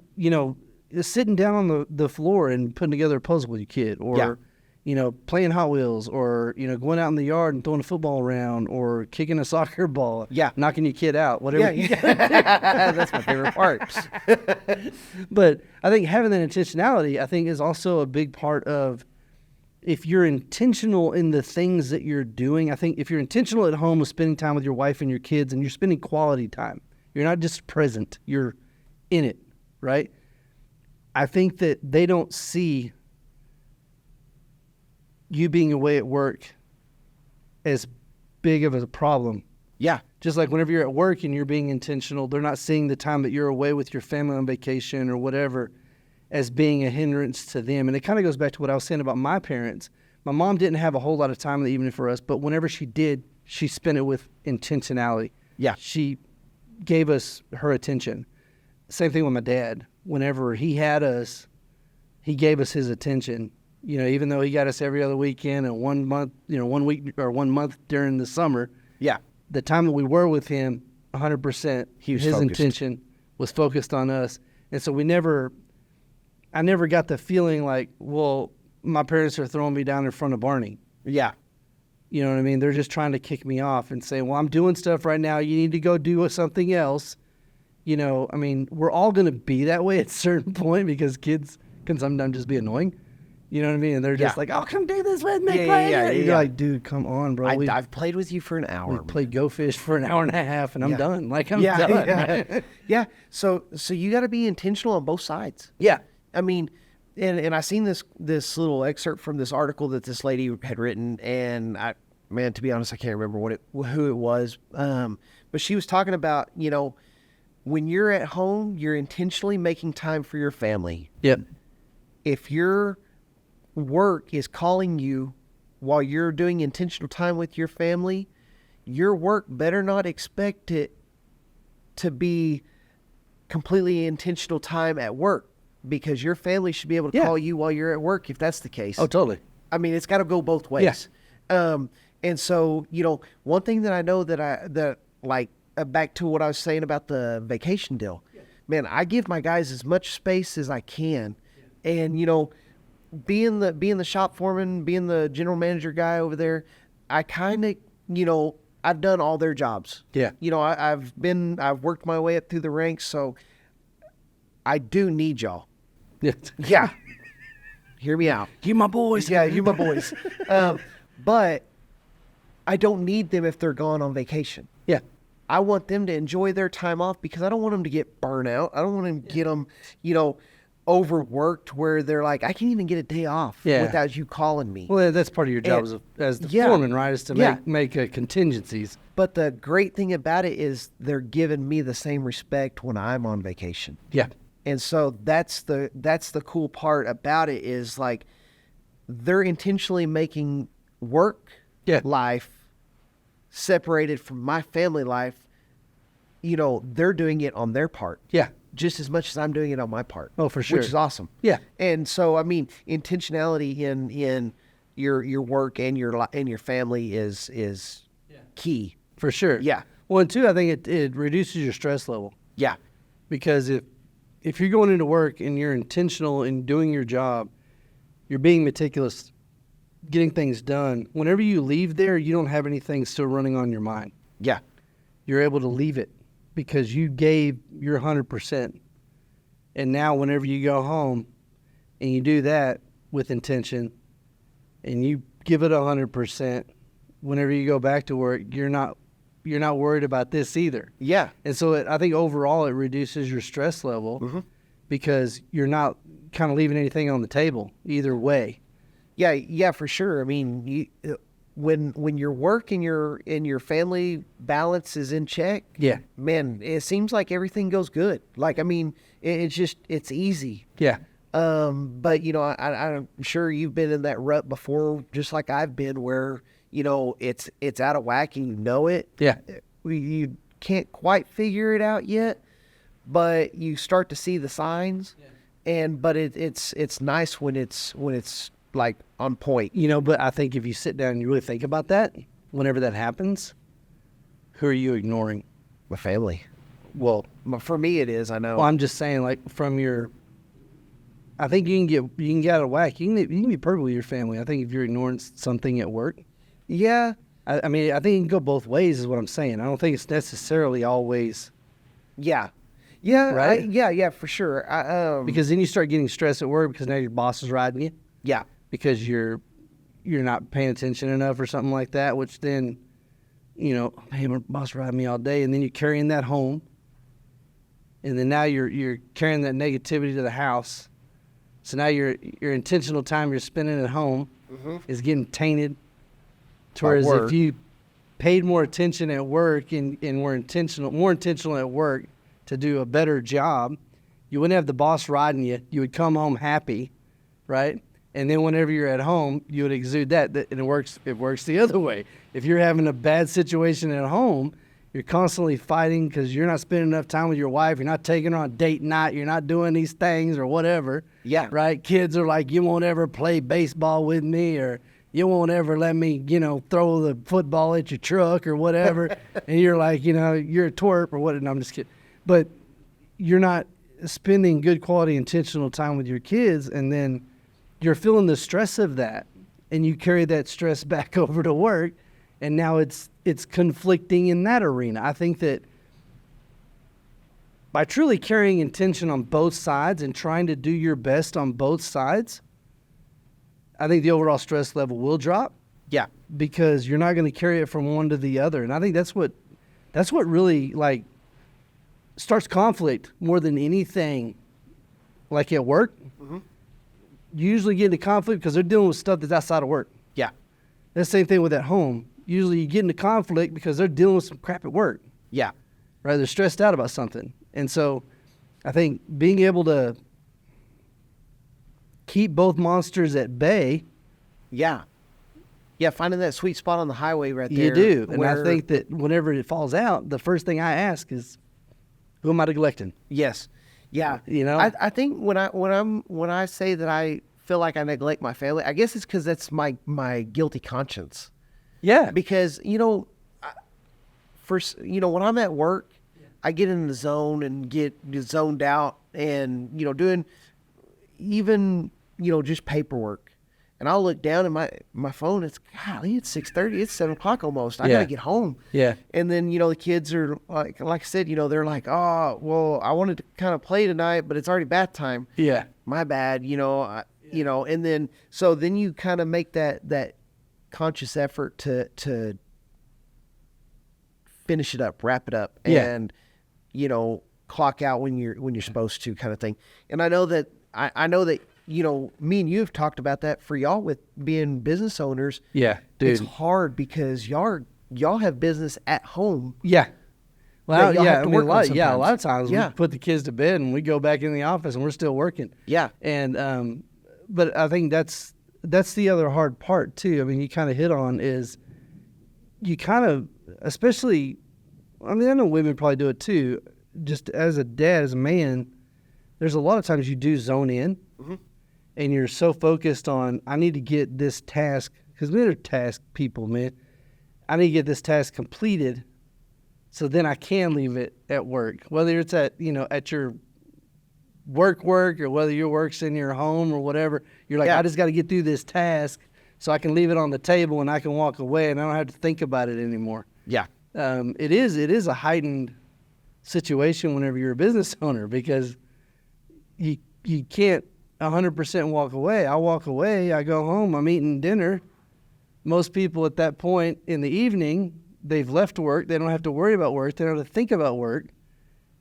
just sitting down on the floor and putting together a puzzle with your kid, or, playing Hot Wheels, or, going out in the yard and throwing a football around, or kicking a soccer ball, Yeah. knocking your kid out, whatever. Yeah. That's my favorite part. But I think having that intentionality, I think, is also a big part of, if you're intentional in the things that you're doing. I think if you're intentional at home with spending time with your wife and your kids, and you're spending quality time, you're not just present, you're in it, right? I think that they don't see you being away at work as big of a problem. Yeah. Just like whenever you're at work and you're being intentional, they're not seeing the time that you're away with your family on vacation or whatever as being a hindrance to them. And it kind of goes back to what I was saying about my parents. My mom didn't have a whole lot of time in the evening for us, but whenever she did, she spent it with intentionality. Yeah. She gave us her attention. Same thing with my dad. Whenever he had us, he gave us his attention. Even though he got us every other weekend and 1 month, 1 week or 1 month during the summer. Yeah. The time that we were with him, 100%, his focused. intention was focused on us. And so I never got the feeling like, well, my parents are throwing me down in front of Barney. Yeah. You know what I mean? They're just trying to kick me off and say, well, I'm doing stuff right now. You need to go do something else. We're all going to be that way at a certain point, because kids can sometimes just be annoying. You know what I mean? And they're just Yeah. like, "Oh, come do this with me, Yeah, play yeah, it." yeah, You're yeah. like, "Dude, come on, bro. I've played with you for an hour. We man. played Go Fish for an hour and a half, and I'm Yeah. done. Like I'm yeah, done." yeah, yeah. So you got to be intentional on both sides. Yeah. I mean, and I seen this little excerpt from this article that this lady had written, and man, to be honest, I can't remember who it was. But she was talking about, when you're at home, you're intentionally making time for your family. Yep. If your work is calling you while you're doing intentional time with your family, your work better not expect it to be completely intentional time at work, because your family should be able to Yeah. call you while you're at work if that's the case. Oh, totally. I mean, it's got to go both ways. And so, one thing that I know back to what I was saying about the vacation deal, man, I give my guys as much space as I can. And, being the shop foreman, being the general manager guy over there, I kind of, I've done all their jobs. Yeah. I've worked my way up through the ranks. So I do need y'all. Yeah. Yeah. Hear me out. You my boys. Yeah, you my boys. But I don't need them if they're gone on vacation. Yeah. I want them to enjoy their time off, because I don't want them to get burnt out. I don't want them to get them, overworked where they're like, I can't even get a day off without you calling me. Well, that's part of your job as the foreman, right? Is to make contingencies. But the great thing about it is they're giving me the same respect when I'm on vacation. Yeah. And so that's the cool part about it, is like they're intentionally making work life separated from my family life. They're doing it on their part. Yeah. Just as much as I'm doing it on my part. Oh, for sure. Which is awesome. Yeah. And so, I mean, intentionality in your work and your family is key. For sure. Yeah. Well, and two, I think it reduces your stress level, Yeah. because if you're going into work and you're intentional in doing your job, you're being meticulous, getting things done. Whenever you leave there, you don't have anything still running on your mind. Yeah. You're able to leave it because you gave your 100%. And now whenever you go home and you do that with intention and you give it 100%, whenever you go back to work, you're not worried about this either. Yeah. And so I think overall it reduces your stress level because you're not kind of leaving anything on the table either way. Yeah. Yeah, for sure. I mean, when your work and your family balance is in check, Yeah. man, it seems like everything goes good. Like, I mean, it's easy. Yeah. But I'm sure you've been in that rut before, just like I've been, where it's out of whack and you know it. Yeah. You can't quite figure it out yet, but you start to see the signs. But it's nice when it's like on point. But I think if you sit down and you really think about that, whenever that happens, who are you ignoring? My family. Well, For me, it is. I know. I'm just saying, like, I think you can get out of whack. You can be perfect with your family. I think if you're ignoring something at work, Yeah. I mean, I think it can go both ways is what I'm saying. I don't think it's necessarily always, Yeah. Yeah. Right? Yeah, for sure. because then you start getting stressed at work because now your boss is riding you Yeah. because you're not paying attention enough or something like that, which then, hey, my boss riding me all day. And then you're carrying that home. And then now you're carrying that negativity to the house. So now your intentional time you're spending at home is getting tainted. Whereas work. if you paid more attention at work and were more intentional at work to do a better job, you wouldn't have the boss riding you. You would come home happy, right? And then whenever you're at home, you would exude that, and it works the other way. If you're having a bad situation at home, you're constantly fighting because you're not spending enough time with your wife. You're not taking her on date night. You're not doing these things or whatever. Yeah. Right? Kids are like, you won't ever play baseball with me, or you won't ever let me, throw the football at your truck or whatever. And you're like, you're a twerp or what. No, I'm just kidding. But you're not spending good quality intentional time with your kids, and then you're feeling the stress of that, and you carry that stress back over to work, and now it's conflicting in that arena. I think that by truly carrying intention on both sides and trying to do your best on both sides, I think the overall stress level will drop Yeah. because you're not going to carry it from one to the other. And I think that's what really like starts conflict more than anything. Like at work, you usually get into conflict because they're dealing with stuff that's outside of work. Yeah. The same thing with at home. Usually you get into conflict because they're dealing with some crap at work, Yeah. right? They're stressed out about something. And so I think being able to keep both monsters at bay, Yeah. Yeah. Finding that sweet spot on the highway right there. you do. And I where- think that whenever it falls out, the first thing I ask is, who am I neglecting? Yes. Yeah. You know? I think when I say that I feel like I neglect my family, I guess it's because that's my guilty conscience. Yeah. Because when I'm at work, I get in the zone and get zoned out, and doing even just paperwork, and I'll look down at my phone. It's 6:30. It's 7 o'clock almost. I Yeah. gotta get home. Yeah. And then the kids are like I said, they're like, oh well, I wanted to kind of play tonight, but it's already bath time. Yeah. My bad. And then then you kind of make that conscious effort to finish it up, wrap it up, Yeah. and clock out when you're supposed to, kind of thing. And I know that me and you have talked about that for y'all with being business owners. Yeah. Dude. It's hard because y'all have business at home. Yeah. Well, that y'all yeah. have to I mean, work a on lot sometimes. of times Yeah. we put the kids to bed and we go back in the office and we're still working. Yeah. And but I think that's the other hard part too. I mean, you kind of hit on is you kind of, especially, I mean, I know women probably do it too. Just as a dad, as a man, there's a lot of times you do zone in, and you're so focused on, I need to get this task, because men are task people, man. I need to get this task completed, so then I can leave it at work, whether it's at at your work, or whether your work's in your home or whatever. You're like, Yeah. I just got to get through this task so I can leave it on the table and I can walk away and I don't have to think about it anymore. Yeah. It is a heightened situation whenever you're a business owner because you can't 100% walk away. I walk away, I go home, I'm eating dinner. Most people at that point in the evening, they've left work. They don't have to worry about work. They don't have to think about work.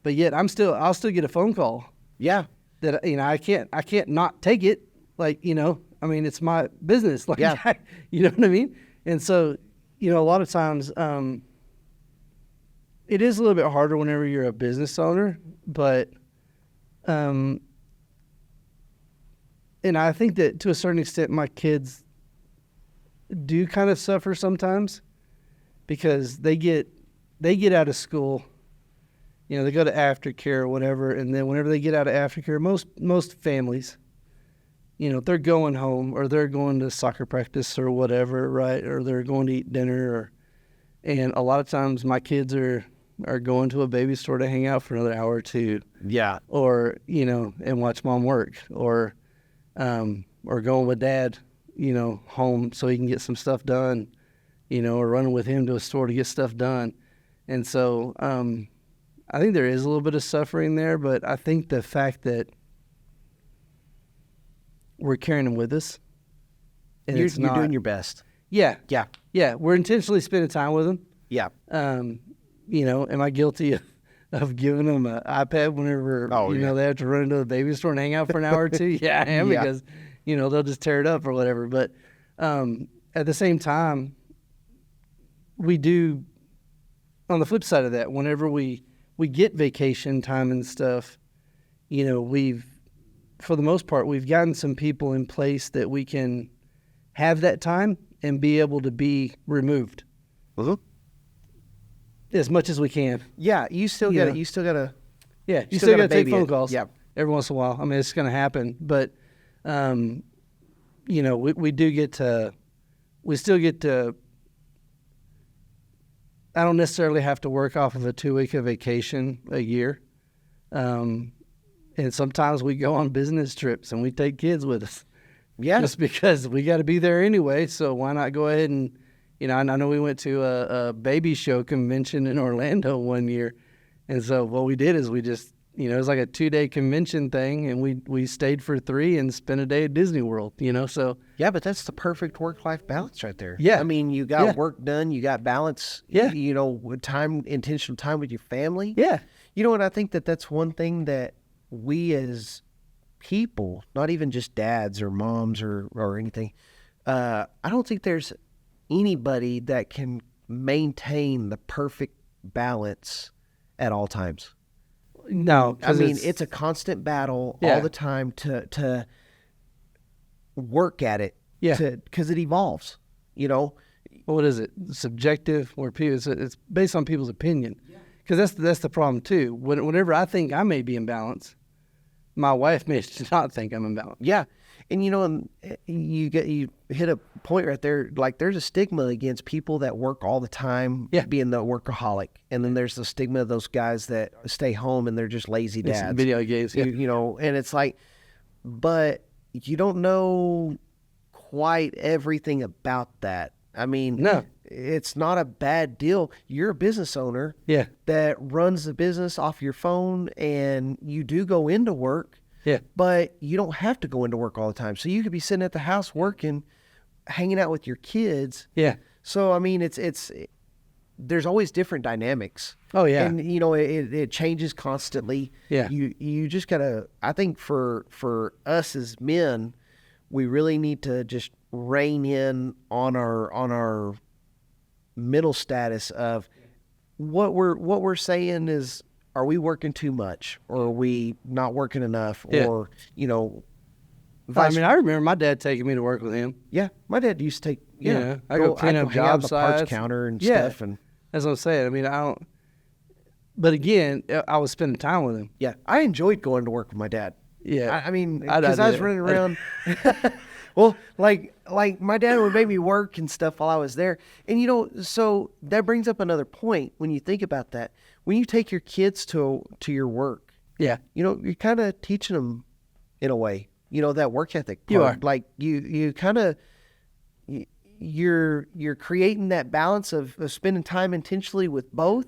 But yet I'll still get a phone call Yeah. that I can't not take it. Like, I mean, it's my business. Like, Yeah. You know what I mean? And so, a lot of times, it is a little bit harder whenever you're a business owner, but, and I think that to a certain extent, my kids do kind of suffer sometimes because they get out of school, they go to aftercare or whatever. And then whenever they get out of aftercare, most families, they're going home or they're going to soccer practice or whatever, right? Or they're going to eat dinner and a lot of times my kids are going to a baby store to hang out for another hour or two, Yeah. or, and watch mom work, or going with dad, home so he can get some stuff done, or running with him to a store to get stuff done. And so, I think there is a little bit of suffering there, but I think the fact that we're carrying them with us, and You're it's not, doing your best. yeah, Yeah. we're intentionally spending time with them. Yeah. Am I guilty of giving them an iPad whenever they have to run into the baby store and hang out for an hour or two? Yeah, I am, Yeah. because they'll just tear it up or whatever. But at the same time, we do. On the flip side of that, whenever we get vacation time and stuff, for the most part, we've gotten some people in place that we can have that time and be able to be removed as much as we can. Yeah. You still Yeah. gotta. Yeah, you Still still gotta got to take baby phone it. calls. Yeah. Every once in a while. I mean, it's going to happen, but we do get to. We still get to. I don't necessarily have to work off of a 2-week of vacation a year, and sometimes we go on business trips and we take kids with us. Yeah. Just because we got to be there anyway, so why not go ahead and, I know we went to a baby show convention in Orlando one year, and so what we did is we just You know, it was like a 2-day convention thing, and we stayed for 3 and spent a day at Disney World. You know, so Yeah, but that's the perfect work-life balance right there. Yeah. I mean, you got Yeah. work done, you got balance. Yeah. You know, with intentional time with your family. yeah, You know what? I think that's one thing that we as people, not even just dads or moms or anything, I don't think there's anybody that can maintain the perfect balance at all times. no, I 'cause mean, it's a constant battle Yeah. all the time to work at it. Yeah. Because it evolves. You know. what is it? Subjective, where people it's based on people's opinion. Because that's the problem too. Whenever I think I may be in balance, my wife may not think I'm in balance. Yeah. And you know, you hit a point right there. Like, there's a stigma against people that work all the time, Yeah. being the workaholic, and then there's the stigma of those guys that stay home and they're just lazy It's dads. video games. Yeah. You know, and it's like, but you don't know quite everything about that. I mean, No. it's not a bad deal. You're a business owner Yeah. that runs the business off your phone, and you do go into work. Yeah. But you don't have to go into work all the time. So you could be sitting at the house working, hanging out with your kids. Yeah. So, I mean, there's always different dynamics. Oh, yeah. And, you know, it changes constantly. Yeah. You just gotta, I think for us as men, we really need to just rein in on our mental status of what we're saying is, are we working too much, or are we not working enough? Yeah. Or, you know, I mean, I remember my dad taking me to work with him. yeah, my dad used to take, Yeah, I go clean up hang out at job the parts sites. counter and Yeah. stuff. And That's what I'm saying. I mean, I don't. But again, I was spending time with him. yeah, I enjoyed going to work with my dad. Yeah. I mean, I'd because do I was that. running around. Well, like my dad would make me work and stuff while I was there. And, you know, so that brings up another point when you think about that. When you take your kids to your work, Yeah. you know, you're kind of teaching them in a way, you know, that work ethic part. You are. Like, you kind of, you're creating that balance of spending time intentionally with both,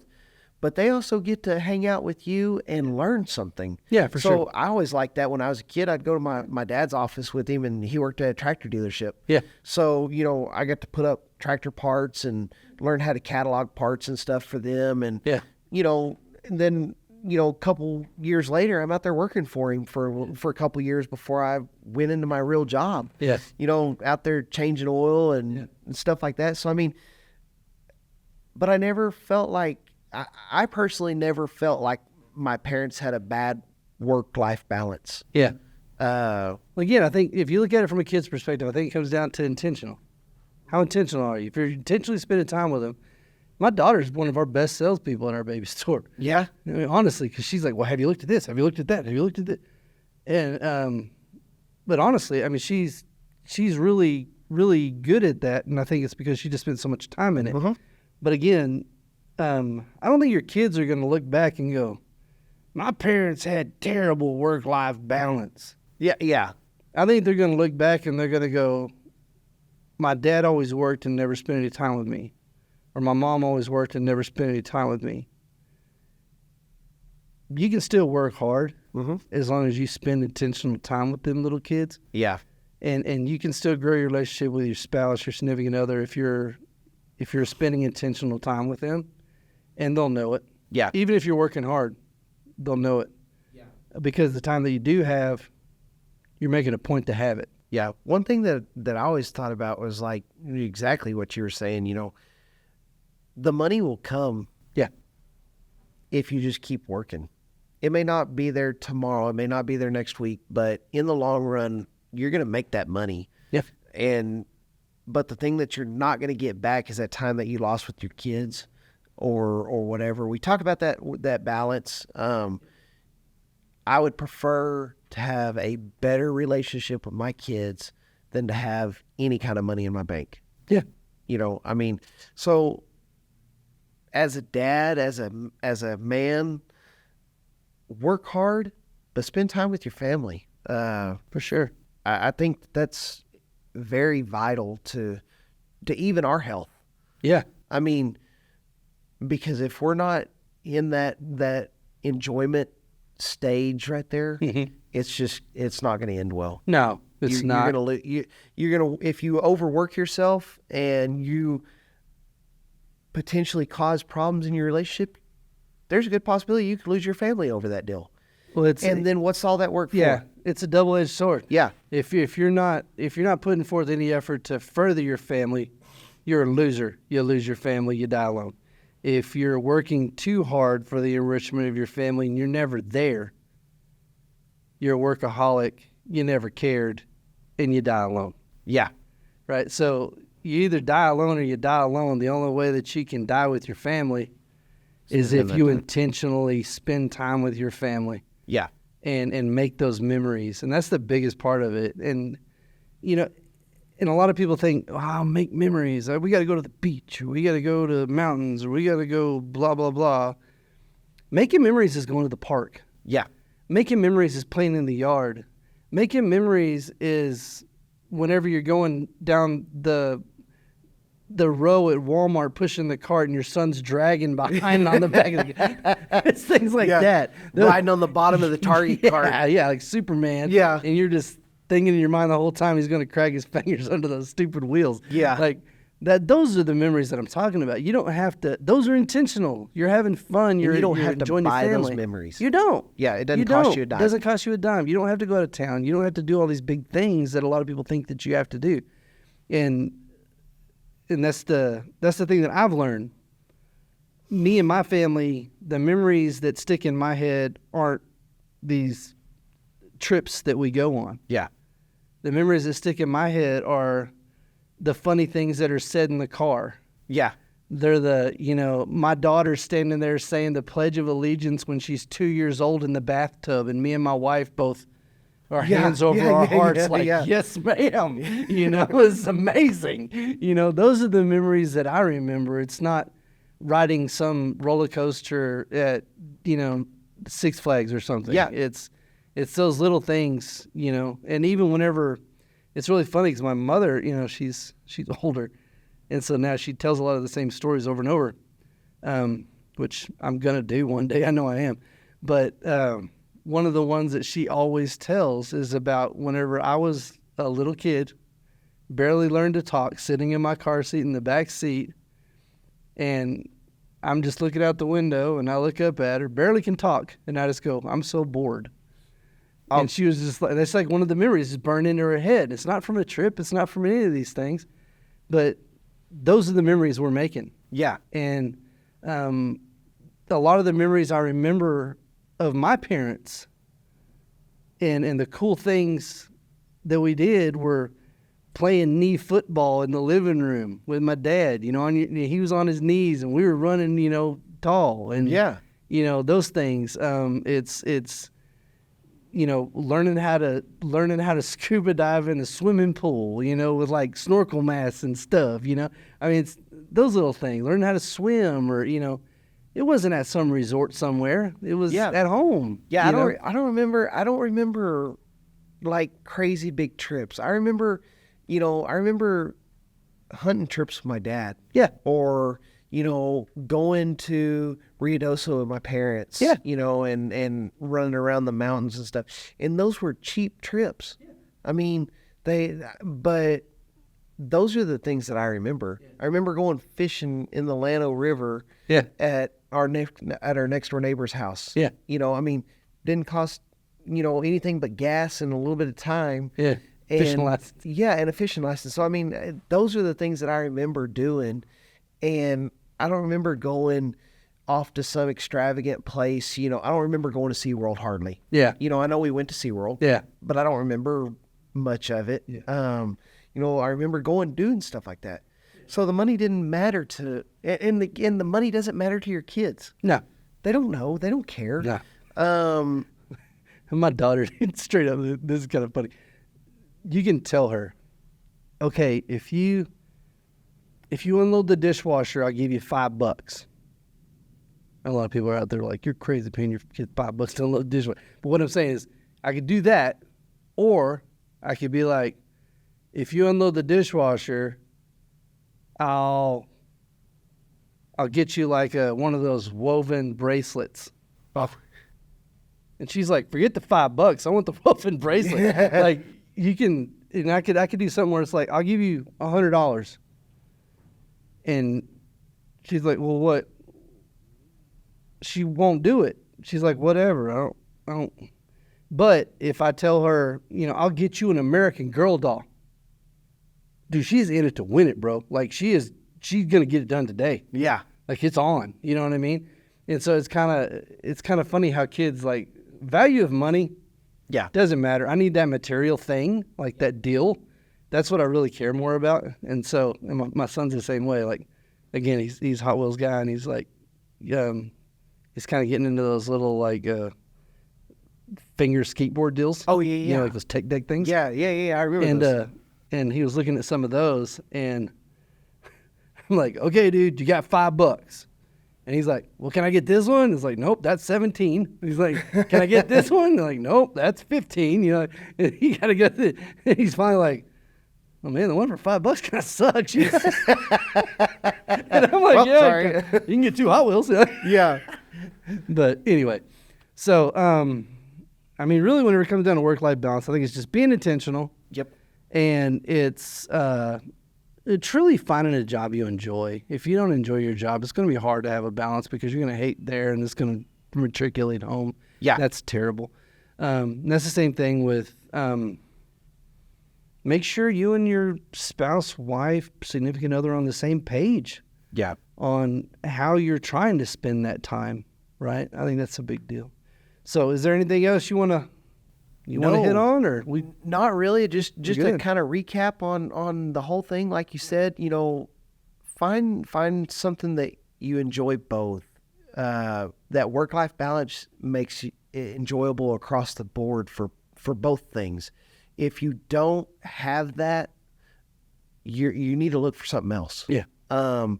but they also get to hang out with you and learn something. Yeah, for so sure. I always liked that. When I was a kid, I'd go to my dad's office with him, and he worked at a tractor dealership. Yeah. So, you know, I got to put up tractor parts and learn how to catalog parts and stuff for them. And, Yeah. you know, and then, you know, a couple years later, I'm out there working for him for a couple years before I went into my real job. Yeah. You know, out there changing oil and stuff like that. So, I mean, but I never felt like, I personally never felt like my parents had a bad work-life balance. Yeah. Uh, Again, I think if you look at it from a kid's perspective, I think it comes down to intentional. How intentional are you? If you're intentionally spending time with them, my daughter's one of our best salespeople in our baby store. yeah. I mean, honestly, because she's like, "Well, have you looked at this? Have you looked at that? Have you looked at that?" And but honestly, I mean, she's really good at that, and I think it's because she just spent so much time in it. Mhm. But again, I don't think your kids are going to look back and go, "My parents had terrible work-life balance." Yeah. Yeah. I think they're going to look back and they're going to go, "My dad always worked and never spent any time with me," or "My mom always worked and never spent any time with me." You can still work hard Mm-hmm. as long as you spend intentional time with them little kids, Yeah. and you can still grow your relationship with your spouse, your significant other, if you're spending intentional time with them, and they'll know it. Yeah. Even if you're working hard, they'll know it. Yeah. Because the time that you do have, you're making a point to have it. Yeah. One thing that I always thought about was like exactly what you were saying, you know, the money will come. Yeah. If you just keep working. It may not be there tomorrow, it may not be there next week, but in the long run, you're going to make that money. Yeah. But the thing that you're not going to get back is that time that you lost with your kids or whatever. We talk about that balance. I would prefer to have a better relationship with my kids than to have any kind of money in my bank. Yeah. You know, I mean, so as a dad, as a man, work hard, but spend time with your family. For sure. I think that's very vital to even our health. Yeah. I mean, because if we're not in that enjoyment stage right there, it's not going to end well. No, it's not. You're gonna if you overwork yourself and you potentially cause problems in your relationship, there's a good possibility you could lose your family over that deal. Well, And then what's all that work for? yeah, it's a double-edged sword. Yeah. If you're not putting forth any effort to further your family, you're a loser. You lose your family, you die alone. If you're working too hard for the enrichment of your family and you're never there, you're a workaholic, you never cared, and you die alone. Yeah. Right? So you either die alone or you die alone. The only way that you can die with your family is if you intentionally spend time with your family. Yeah. And make those memories. And that's the biggest part of it. And, and a lot of people think, oh, make memories. We got to go to the beach, or we got to go to the mountains, or we got to go blah, blah, blah. Making memories is going to the park. Yeah. Making memories is playing in the yard. Making memories is whenever you're going down the row at Walmart pushing the cart and your son's dragging behind on the back of the it's things like that. Riding on the bottom of the Target cart. Yeah, like Superman. Yeah. And you're just thinking in your mind the whole time he's going to crack his fingers under those stupid wheels. Yeah. Like that. Those are the memories that I'm talking about. You don't have to. Those are intentional. You're having fun. You don't have to enjoying buy your those family. memories. You don't. Yeah, it doesn't cost you a dime. It doesn't cost you a dime. You don't have to go out of town. You don't have to do all these big things that a lot of people think that you have to do. And that's the thing that I've learned. Me and my family, the memories that stick in my head aren't these trips that we go on. Yeah. The memories that stick in my head are the funny things that are said in the car. Yeah. They're my daughter standing there saying the Pledge of Allegiance when she's 2 years old in the bathtub, and me and my wife both our hands over our hearts yes, ma'am. It's amazing. Those are the memories that I remember. It's not riding some roller coaster at, Six Flags or something. Yeah. It's those little things, and even whenever it's really funny because my mother, she's older. And so now she tells a lot of the same stories over and over, which I'm going to do one day. I know I am. But, one of the ones that she always tells is about whenever I was a little kid, barely learned to talk, sitting in my car seat in the back seat, and I'm just looking out the window, and I look up at her, barely can talk, and I just go, I'm so bored. Oh. And she was just like, that's like one of the memories is burned into her head. It's not from a trip. It's not from any of these things, but those are the memories we're making. Yeah. And a lot of the memories I remember of my parents and the cool things that we did were playing knee football in the living room with my dad. He was on his knees and we were running, tall and those things. It's learning how to scuba dive in a swimming pool, with like snorkel masks and stuff. It's those little things. Learning how to swim or it wasn't at some resort somewhere. It was at home. Yeah, I don't remember like crazy big trips. I remember hunting trips with my dad. Yeah. Or, going to Ruidoso with my parents. Yeah. And running around the mountains and stuff. And those were cheap trips. Yeah. But those are the things that I remember. Yeah. I remember going fishing in the Llano River. Yeah. At our next door neighbor's house. Yeah. Didn't cost, anything but gas and a little bit of time. Yeah. Fishing license. Yeah, and a fishing license. So, those are the things that I remember doing. And I don't remember going off to some extravagant place. I don't remember going to SeaWorld hardly. Yeah. I know we went to SeaWorld. Yeah. But I don't remember much of it. Yeah. I remember doing stuff like that. So the money didn't matter and the money doesn't matter to your kids. No. They don't know. They don't care. No. My daughter, straight up, this is kind of funny. You can tell her, okay, if you unload the dishwasher, I'll give you $5. A lot of people are out there like, you're crazy paying your kid $5 to unload the dishwasher. But what I'm saying is, I could do that, or I could be like, if you unload the dishwasher, I'll get you like one of those woven bracelets. Oh. And she's like, forget the $5. I want the Wolfen bracelet. Like, you can, and I could do something where it's like, I'll give you $100. And she's like, well, what? She won't do it. She's like, whatever. I don't. But if I tell her, I'll get you an American Girl doll. Dude, she's in it to win it, bro. Like, she's going to get it done today. Yeah. Like, it's on. You know what I mean? And so it's kind of funny how kids, like, value of money. Yeah. Doesn't matter. I need that material thing, like that deal. That's what I really care more about. And so and my son's the same way. Like, again, he's Hot Wheels guy, and he's like, he's kind of getting into those little, like, finger skateboard deals. Oh, yeah. Like those tech deck things. Yeah. I remember those. And he was looking at some of those, and I'm like, okay, dude, you got $5. And he's like, well, can I get this one? It's like, nope, that's 17. He's like, can I get this one? They're like, nope, that's 15. And he got to go. And he's finally like, oh man, the one for $5 kind of sucks. And I'm like, Well, yeah, sorry. you can get 2 Hot Wheels. Yeah. But anyway, so I mean, really, whenever it comes down to work-life balance, I think it's just being intentional. Yep. And it's truly finding a job you enjoy. If you don't enjoy your job, it's going to be hard to have a balance because you're going to hate there and it's going to matriculate home. Yeah. That's terrible. And that's the same thing with make sure you and your spouse, wife, significant other are on the same page Yeah. on how you're trying to spend that time, right? I think that's a big deal. So is there anything else you want to hit on, or we? Not really. Just to good. kind of recap on the whole thing, like you said, find something that you enjoy both. That work-life balance makes it enjoyable across the board for both things. If you don't have that, you need to look for something else. Yeah. Don't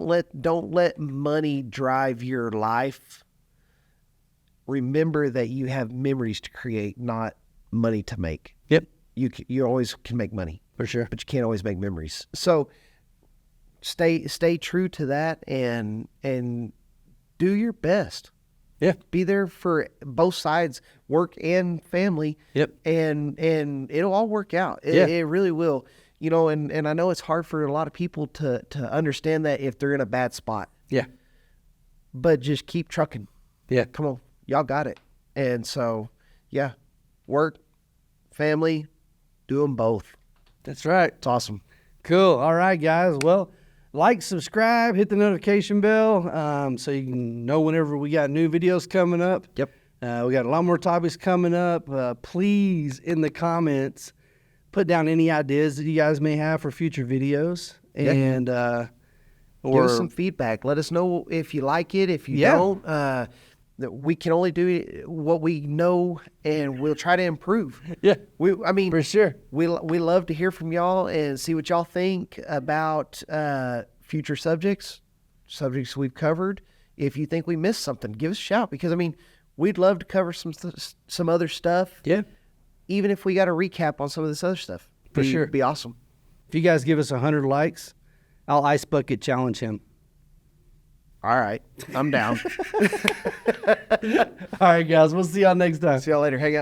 let money drive your life. Remember that you have memories to create, not money to make. Yep. You always can make money, For sure. but you can't always make memories. So stay true to that and do your best. Yeah. Be there for both sides, work and family. Yep. And it'll all work out. It really will. And I know it's hard for a lot of people to understand that if they're in a bad spot. Yeah. But just keep trucking. Yeah. Come on. Y'all got it. And so, yeah, work, family, do them both. That's right. It's awesome. Cool. All right, guys. Well, like, subscribe, hit the notification bell so you can know whenever we got new videos coming up. Yep. We got a lot more topics coming up. Please, in the comments, put down any ideas that you guys may have for future videos. Yeah. And Give us some feedback. Let us know if you like it. If you don't, that we can only do what we know, and we'll try to improve. Yeah. For sure. We love to hear from y'all and see what y'all think about future subjects we've covered. If you think we missed something, give us a shout, because we'd love to cover some other stuff. Yeah. Even if we got a recap on some of this other stuff. For sure. Be awesome. If you guys give us 100 likes, I'll ice bucket challenge him. All right. I'm down. All right, guys. We'll see y'all next time. See y'all later. Hang out.